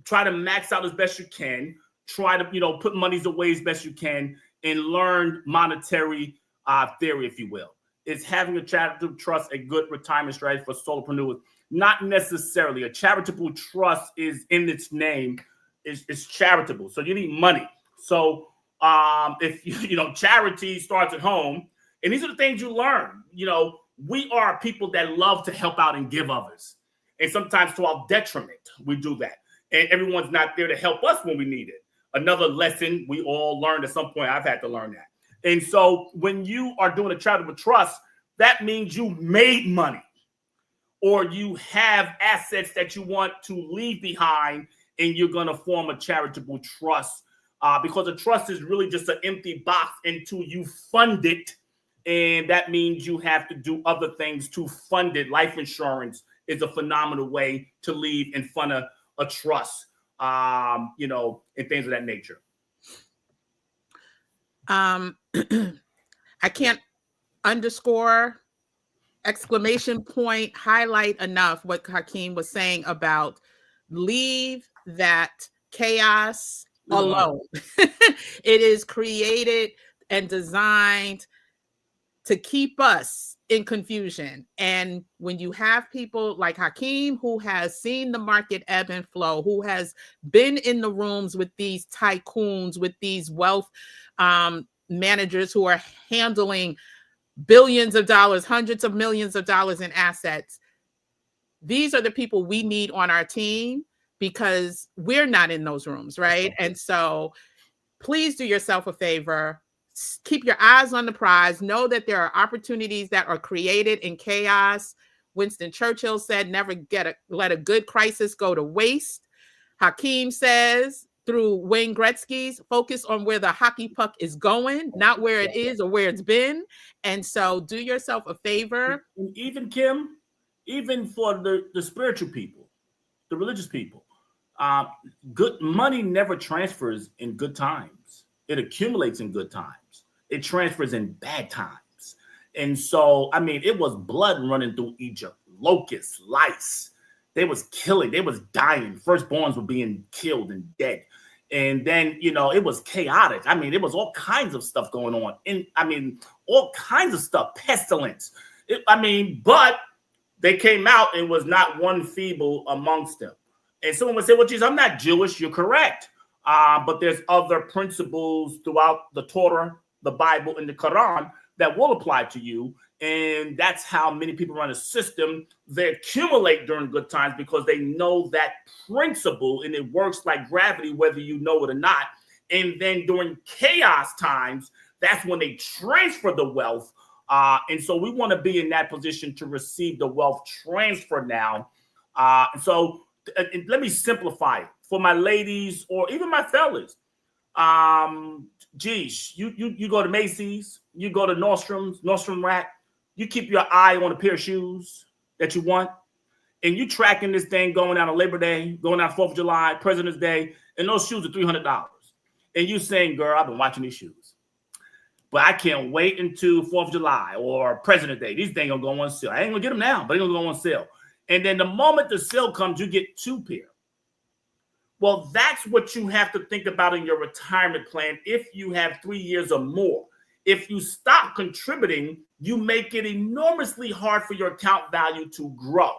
Try to max out as best you can. Try to, put monies away as best you can and learn monetary theory, if you will. Is having a charitable trust a good retirement strategy for solopreneurs? Not necessarily. A charitable trust is in its name. It's charitable. So you need money. So if charity starts at home, and these are the things you learn. We are people that love to help out and give others. And sometimes to our detriment, we do that. And everyone's not there to help us when we need it. Another lesson we all learned at some point. I've had to learn that. And so when you are doing a charitable trust, that means you made money or you have assets that you want to leave behind, and you're going to form a charitable trust because a trust is really just an empty box until you fund it. And that means you have to do other things to fund it. Life insurance is a phenomenal way to leave and fund a trust, and things of that nature. I can't underscore, exclamation point, highlight enough what Hakeem was saying about leave that chaos alone. It is created and designed to keep us in confusion. And when you have people like Hakeem, who has seen the market ebb and flow, who has been in the rooms with these tycoons, with these wealth managers who are handling billions of dollars, hundreds of millions of dollars in assets, these are the people we need on our team because we're not in those rooms, right? And so please do yourself a favor. Keep your eyes on the prize. Know that there are opportunities that are created in chaos. Winston Churchill said, never let a good crisis go to waste. Hakeem says, through Wayne Gretzky's, focus on where the hockey puck is going, not where it is or where it's been. And so do yourself a favor. And even, Kim, even for the spiritual people, the religious people, Good money never transfers in good times. It accumulates in good times. It transfers in bad times. And so, I mean, it was blood running through Egypt, locusts, lice. They was killing, they was dying. Firstborns were being killed and dead. And then, it was chaotic. I mean, it was all kinds of stuff going on. And I mean, all kinds of stuff, pestilence. But they came out and was not one feeble amongst them. And someone would say, well, geez, I'm not Jewish. You're correct. But there's other principles throughout the Torah, the Bible, and the Quran that will apply to you. And that's how many people run a system. They accumulate during good times because they know that principle, and it works like gravity, whether you know it or not. And then during chaos times, that's when they transfer the wealth. And so we want to be in that position to receive the wealth transfer now. So let me simplify it for my ladies or even my fellas. Geez, you go to Macy's, you go to Nordstrom Rack, you keep your eye on a pair of shoes that you want, and you tracking this thing going out on Labor Day, going out 4th of July, President's Day, and those shoes are $300. And you saying, girl, I've been watching these shoes, but I can't wait until 4th of July or President's Day. These things gonna go on sale. I ain't gonna get them now, but they're gonna go on sale. And then the moment the sale comes, you get 2 pair. Well, that's what you have to think about in your retirement plan if you have 3 years or more. If you stop contributing, you make it enormously hard for your account value to grow.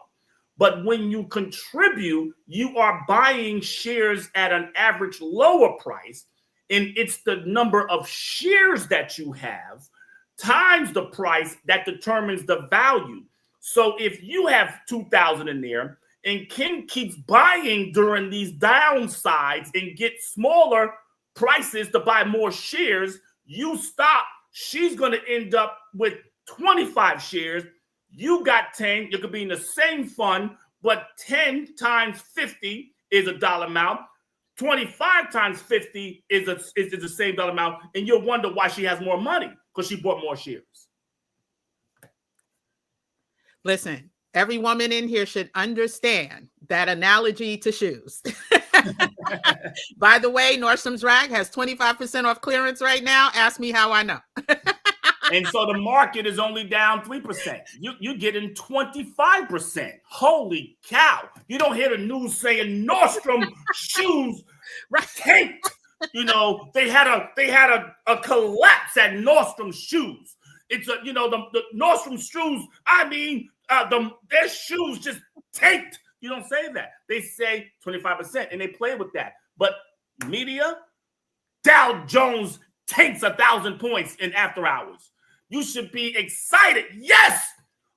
But when you contribute, you are buying shares at an average lower price, and it's the number of shares that you have times the price that determines the value. So if you have 2,000 in there, and Ken keeps buying during these downsides and get smaller prices to buy more shares, you stop. She's going to end up with 25 shares. You got 10. You could be in the same fund, but 10 times 50 is a dollar amount. 25 times 50 is the same dollar amount. And you'll wonder why she has more money, because she bought more shares. Listen, every woman in here should understand that analogy to shoes. By the way, Nordstrom's Rack has 25% off clearance right now. Ask me how I know. And so the market is only down 3%. You're getting 25%. Holy cow. You don't hear the news saying Nordstrom shoes tanked. They had a collapse at Nordstrom shoes. It's the Nordstrom shoes. Their shoes just tanked. You don't say that. They say 25%, and they play with that. But media, Dow Jones tanks 1,000 points in after hours. You should be excited. Yes,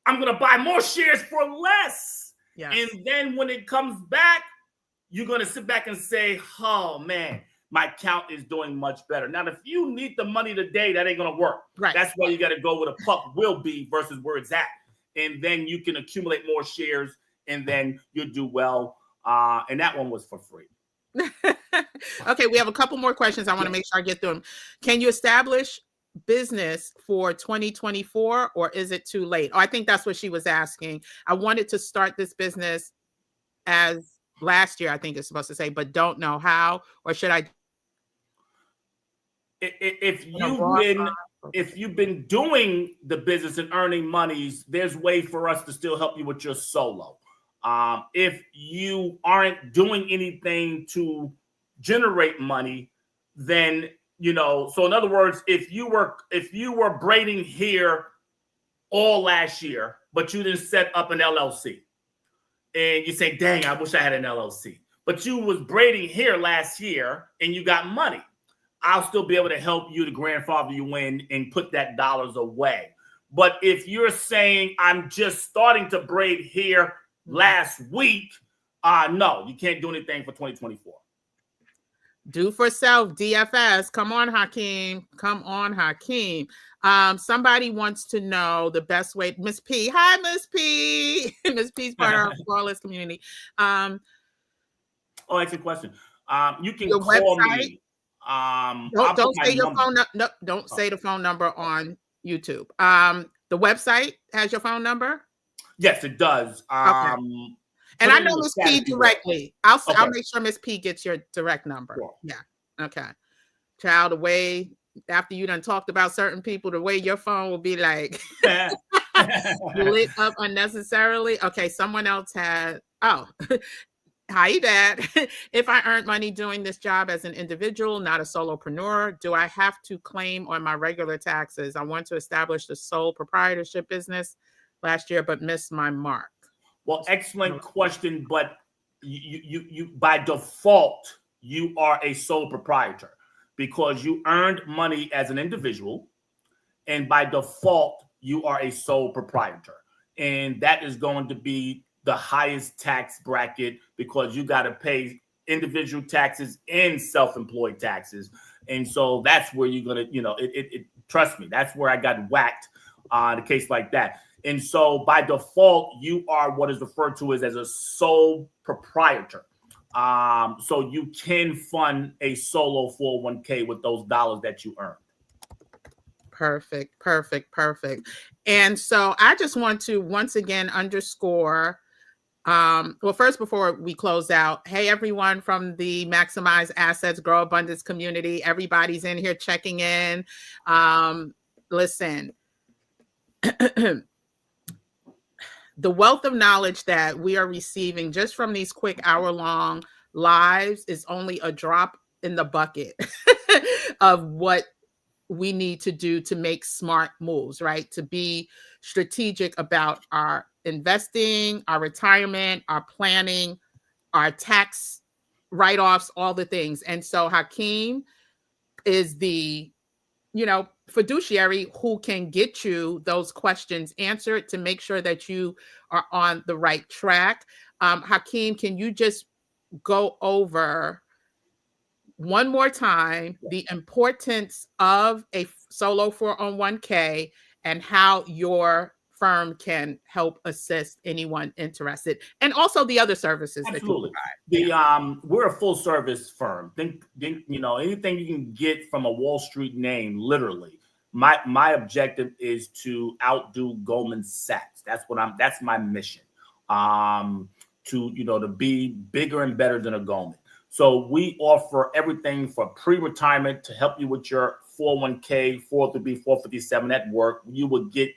I'm going to buy more shares for less. Yes. And then when it comes back, you're going to sit back and say, oh, man, my account is doing much better. Now, if you need the money today, that ain't going to work. Right. That's why you got to go where the puck will be versus where it's at. And then you can accumulate more shares, and then you'll do well. And that one was for free. Okay, we have a couple more questions. I want to make sure I get through them. Can you establish business for 2024, or is it too late? Oh, I think that's what she was asking. I wanted to start this business as last year, I think it's supposed to say, but don't know how, or should I? If you've been doing the business and earning monies, there's way for us to still help you with your solo. If you aren't doing anything to generate money, then so in other words, if you were braiding hair all last year, but you didn't set up an LLC, and you say, dang, I wish I had an LLC, but you was braiding hair last year and you got money, I'll still be able to help you to grandfather you in and put that dollars away. But if you're saying, I'm just starting to braid hair last week, no, you can't do anything for 2024. Do for self, DFS. Come on, Hakeem. Come on, Hakeem. Somebody wants to know the best way. Miss P. Hi, Miss P. Miss P's part of our flawless community. Excellent question. You can call me. Don't say your phone. No, don't say the phone number on YouTube. The website has your phone number. Yes, it does. Okay. And Put I it know in the Miss chat P if you will. directly. I'll Okay. make sure Miss P gets your direct number. Sure. Yeah. Okay. Child, the way after you done talked about certain people, the way your phone will be like lit up unnecessarily. Okay, someone else had. Oh, hi, Dad. If I earned money doing this job as an individual, not a solopreneur, do I have to claim on my regular taxes? I want to establish the sole proprietorship business last year, but missed my mark. Well, excellent question, but you by default you are a sole proprietor because you earned money as an individual, and by default you are a sole proprietor, and that is going to be the highest tax bracket because you got to pay individual taxes and self-employed taxes, and so that's where you're gonna, trust me, that's where I got whacked in a case like that. And so by default, you are what is referred to as a sole proprietor. So you can fund a solo 401k with those dollars that you earn. Perfect. And so I just want to once again underscore, well, first, before we close out, hey, everyone from the Maximize Assets, Grow Abundance community, everybody's in here checking in. Listen, the wealth of knowledge that we are receiving just from these quick hour-long lives is only a drop in the bucket of what we need to do to make smart moves, right? To be strategic about our investing, our retirement, our planning, our tax write-offs, all the things. And so Hakeem is the fiduciary who can get you those questions answered to make sure that you are on the right track. Hakeem, can you just go over one more time the importance of a solo 401k and how your firm can help assist anyone interested, and also the other services? Absolutely. That you provide? We're a full service firm. Think anything you can get from a Wall Street name, literally. My objective is to outdo Goldman Sachs. That's my mission. To be bigger and better than a Goldman. So we offer everything for pre-retirement to help you with your 401k, 403b, 457 at work. You will get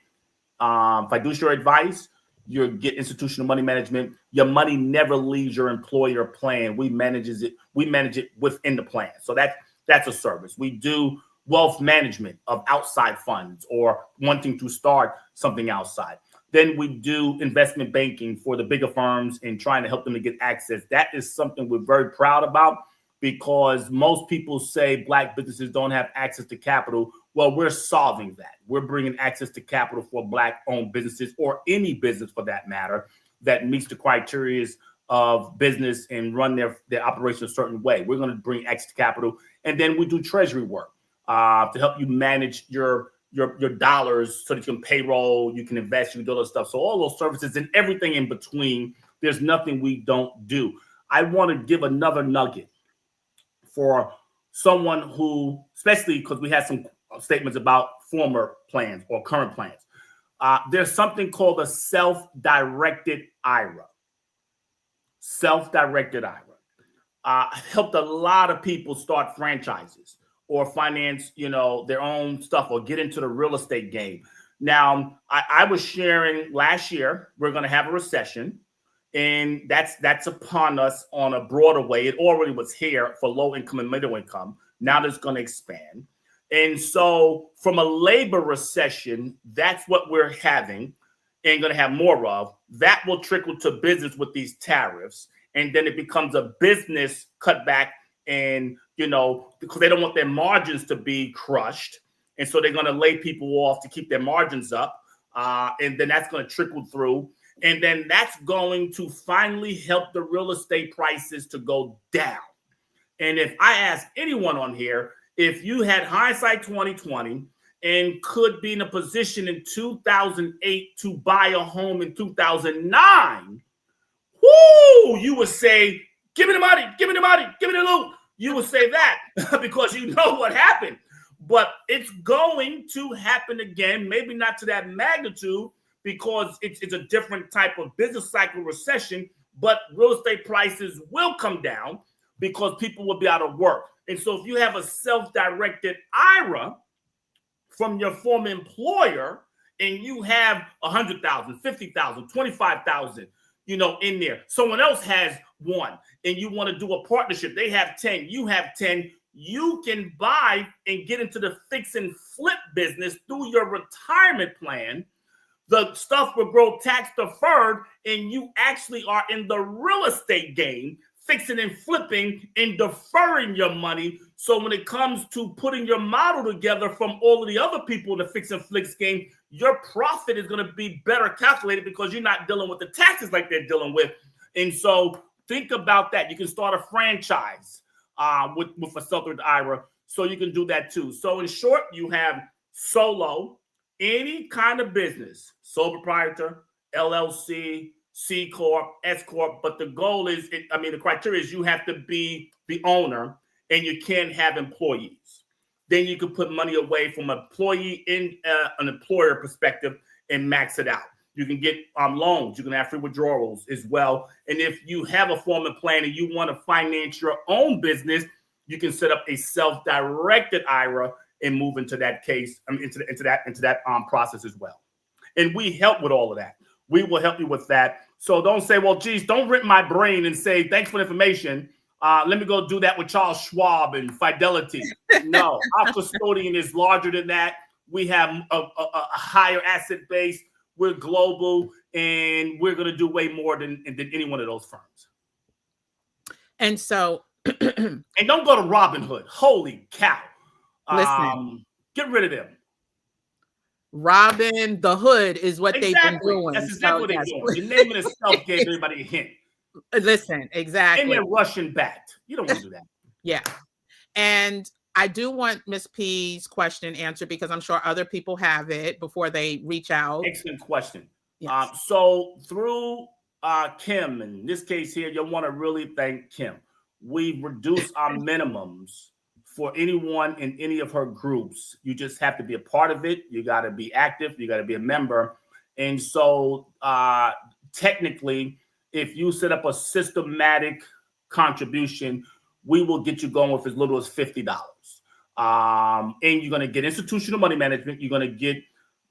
fiduciary advice. You get institutional money management. Your money never leaves your employer plan. We manage it within the plan. So that's a service. We do wealth management of outside funds or wanting to start something outside. Then we do investment banking for the bigger firms and trying to help them to get access. That is something we're very proud about because most people say Black businesses don't have access to capital. Well, we're solving that. We're bringing access to capital for Black-owned businesses or any business for that matter that meets the criteria of business and run their operation a certain way. We're going to bring access to capital. And then we do treasury work to help you manage your dollars so that you can payroll, you can invest, you can do all those stuff. So all those services and everything in between, there's nothing we don't do. I want to give another nugget for someone who, especially because we had some statements about former plans or current plans. There's something called a self-directed IRA. Self-directed IRA helped a lot of people start franchises or finance, their own stuff or get into the real estate game. Now, I was sharing last year, we're going to have a recession, and that's upon us on a broader way. It already was here for low income and middle income. Now that's going to expand. And so from a labor recession, that's what we're having and going to have more of. That will trickle to business with these tariffs. And then it becomes a business cutback and, because they don't want their margins to be crushed. And so they're going to lay people off to keep their margins up. And then that's going to trickle through. And then that's going to finally help the real estate prices to go down. And if I ask anyone on here, if you had hindsight 2020 and could be in a position in 2008 to buy a home in 2009, you would say, give me the money, give me the money, give me the loot. You would say that because you know what happened. But it's going to happen again, maybe not to that magnitude because it's a different type of business cycle recession. but real estate prices will come down because people will be out of work. And so if you have a self-directed IRA from your former employer and you have 100,000, 50,000, 25,000, in there, someone else has one and you want to do a partnership, they have 10, you have 10, you can buy and get into the fix and flip business through your retirement plan. The stuff will grow tax deferred, and you actually are in the real estate game, fixing and flipping and deferring your money. So when it comes to putting your model together from all of the other people in the fix and flips game, your profit is going to be better calculated because you're not dealing with the taxes like they're dealing with. And so think about that. You can start a franchise with a self-directed IRA, so you can do that too. So in short, you have solo, any kind of business, sole proprietor, LLC, C Corp, S Corp, but the goal is, the criteria is you have to be the owner and you can't have employees. Then you can put money away from an employee in an employer perspective and max it out. You can get loans. You can have free withdrawals as well. And if you have a formal plan and you want to finance your own business, you can set up a self-directed IRA and move into that case, into that process as well. And we help with all of that. We will help you with that. So don't say, well, geez, don't rip my brain and say, thanks for the information. Let me go do that with Charles Schwab and Fidelity. No, our custodian is larger than that. We have a higher asset base. We're global, and we're going to do way more than any one of those firms. And so, and don't go to Robinhood. Holy cow. Listen, get rid of them. Robin the Hood is what they've been doing. That's exactly what they're doing. The name of itself gave everybody a hint. Listen, exactly. And they're Russian backed. You don't want to do that. Yeah. And I do want Ms. P's question answered because I'm sure other people have it before they reach out. Excellent question. Yes. So through Kim, in this case here, you'll want to really thank Kim. We've reduced our minimums for anyone in any of her groups. You just have to be a part of it. You got to be active. You got to be a member. And so technically, if you set up a systematic contribution, we will get you going with as little as $50. And you're going to get institutional money management. You're going to get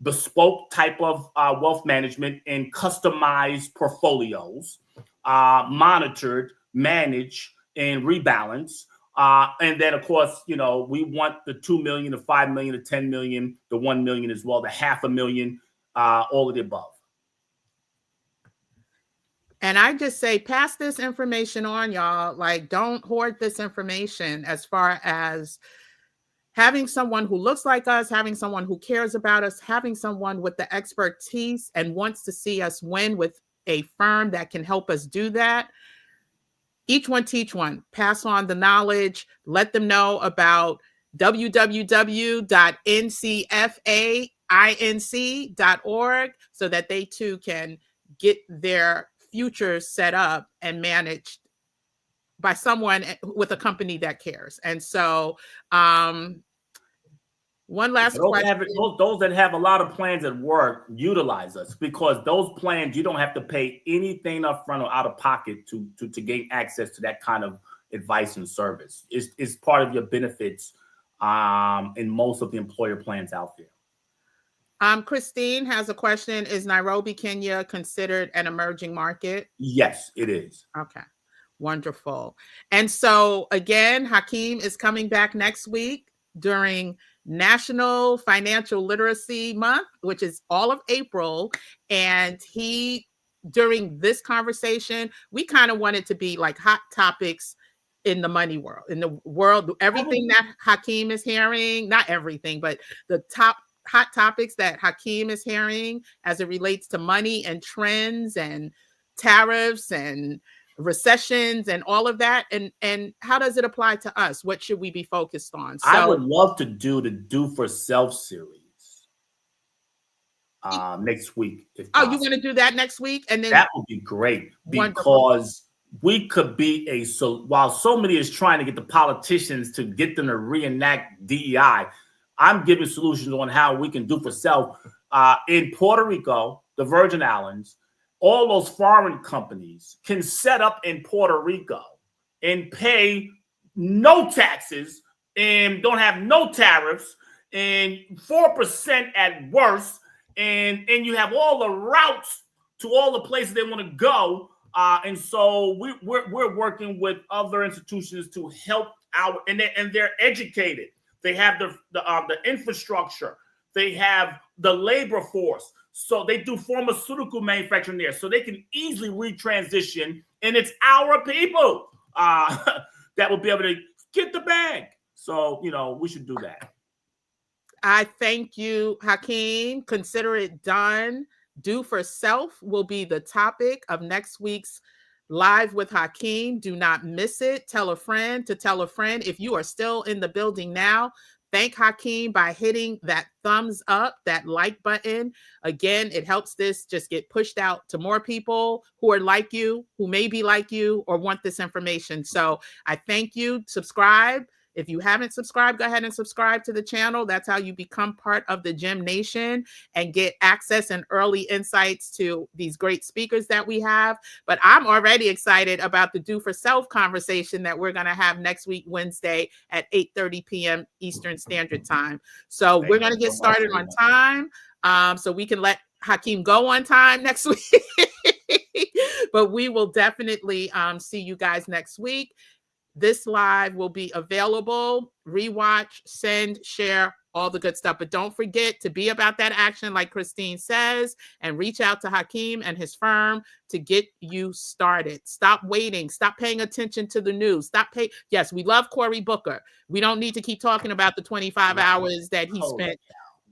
bespoke type of wealth management and customized portfolios, monitored, managed, and rebalance. And then, of course, we want the 2 million, the 5 million, the 10 million, the 1 million as well, the $500,000, all of the above. And I just say, pass this information on, y'all. Like, don't hoard this information as far as having someone who looks like us, having someone who cares about us, having someone with the expertise and wants to see us win with a firm that can help us do that. Each one teach one. Pass on the knowledge. Let them know about www.ncfainc.org so that they too can get their future set up and managed by someone with a company that cares. And so one last question. Those that have a lot of plans at work, utilize us, because those plans, you don't have to pay anything up front or out of pocket to gain access to that kind of advice and service. It's part of your benefits in most of the employer plans out there. Christine has a question. Is Nairobi, Kenya considered an emerging market? Yes, it is. Okay. Wonderful. And so again, Hakeem is coming back next week during National Financial Literacy Month, which is all of April. And during this conversation, we kind of wanted to be like hot topics in the money world, in the world, everything that Hakeem is hearing, not everything, but the top hot topics that Hakeem is hearing as it relates to money and trends and tariffs and recessions and all of that, and how does it apply to us? What should we be focused on? So I would love to do the Do for Self series next week. If possible. You want to do that next week? And then that would be great, because we could be while so many is trying to get the politicians to get them to reenact DEI, I'm giving solutions on how we can do for self in Puerto Rico, the Virgin Islands, all those foreign companies can set up in Puerto Rico and pay no taxes and don't have no tariffs and 4% at worst, and you have all the routes to all the places they want to go. And so we're working with other institutions to help out, and they're educated. They have the infrastructure. They have the labor force. So they do pharmaceutical manufacturing there, so they can easily retransition, and it's our people that will be able to get the bag. So, we should do that. I thank you, Hakeem. Consider it done. Do for self will be the topic of next week's Live with Hakeem. Do not miss it. Tell a friend to tell a friend. If you are still in the building now, thank Hakeem by hitting that thumbs up, that like button. Again, it helps this just get pushed out to more people who are like you, who may be like you, or want this information. So I thank you. Subscribe. If you haven't subscribed, go ahead and subscribe to the channel. That's how you become part of the Gym Nation and get access and early insights to these great speakers that we have. But I'm already excited about the Do for Self conversation that we're going to have next week, Wednesday at 8:30 p.m. Eastern Standard Time. So we're going to get started on time so we can let Hakeem go on time next week. But we will definitely see you guys next week. This live will be available. Rewatch, send, share, all the good stuff. But don't forget to be about that action, like Christine says, and reach out to Hakeem and his firm to get you started. Stop waiting. Stop paying attention to the news. Yes, we love Cory Booker. We don't need to keep talking about the 25 hours that he spent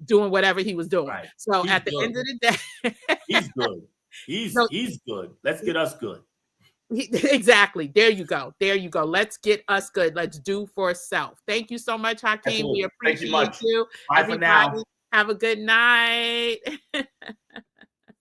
doing whatever he was doing. Right. So at the end of the day, he's good. He's good. Let's get us good. Exactly. There you go. Let's get us good. Let's do for self. Thank you so much, Hakeem. We appreciate you. Bye for now. Have a good night.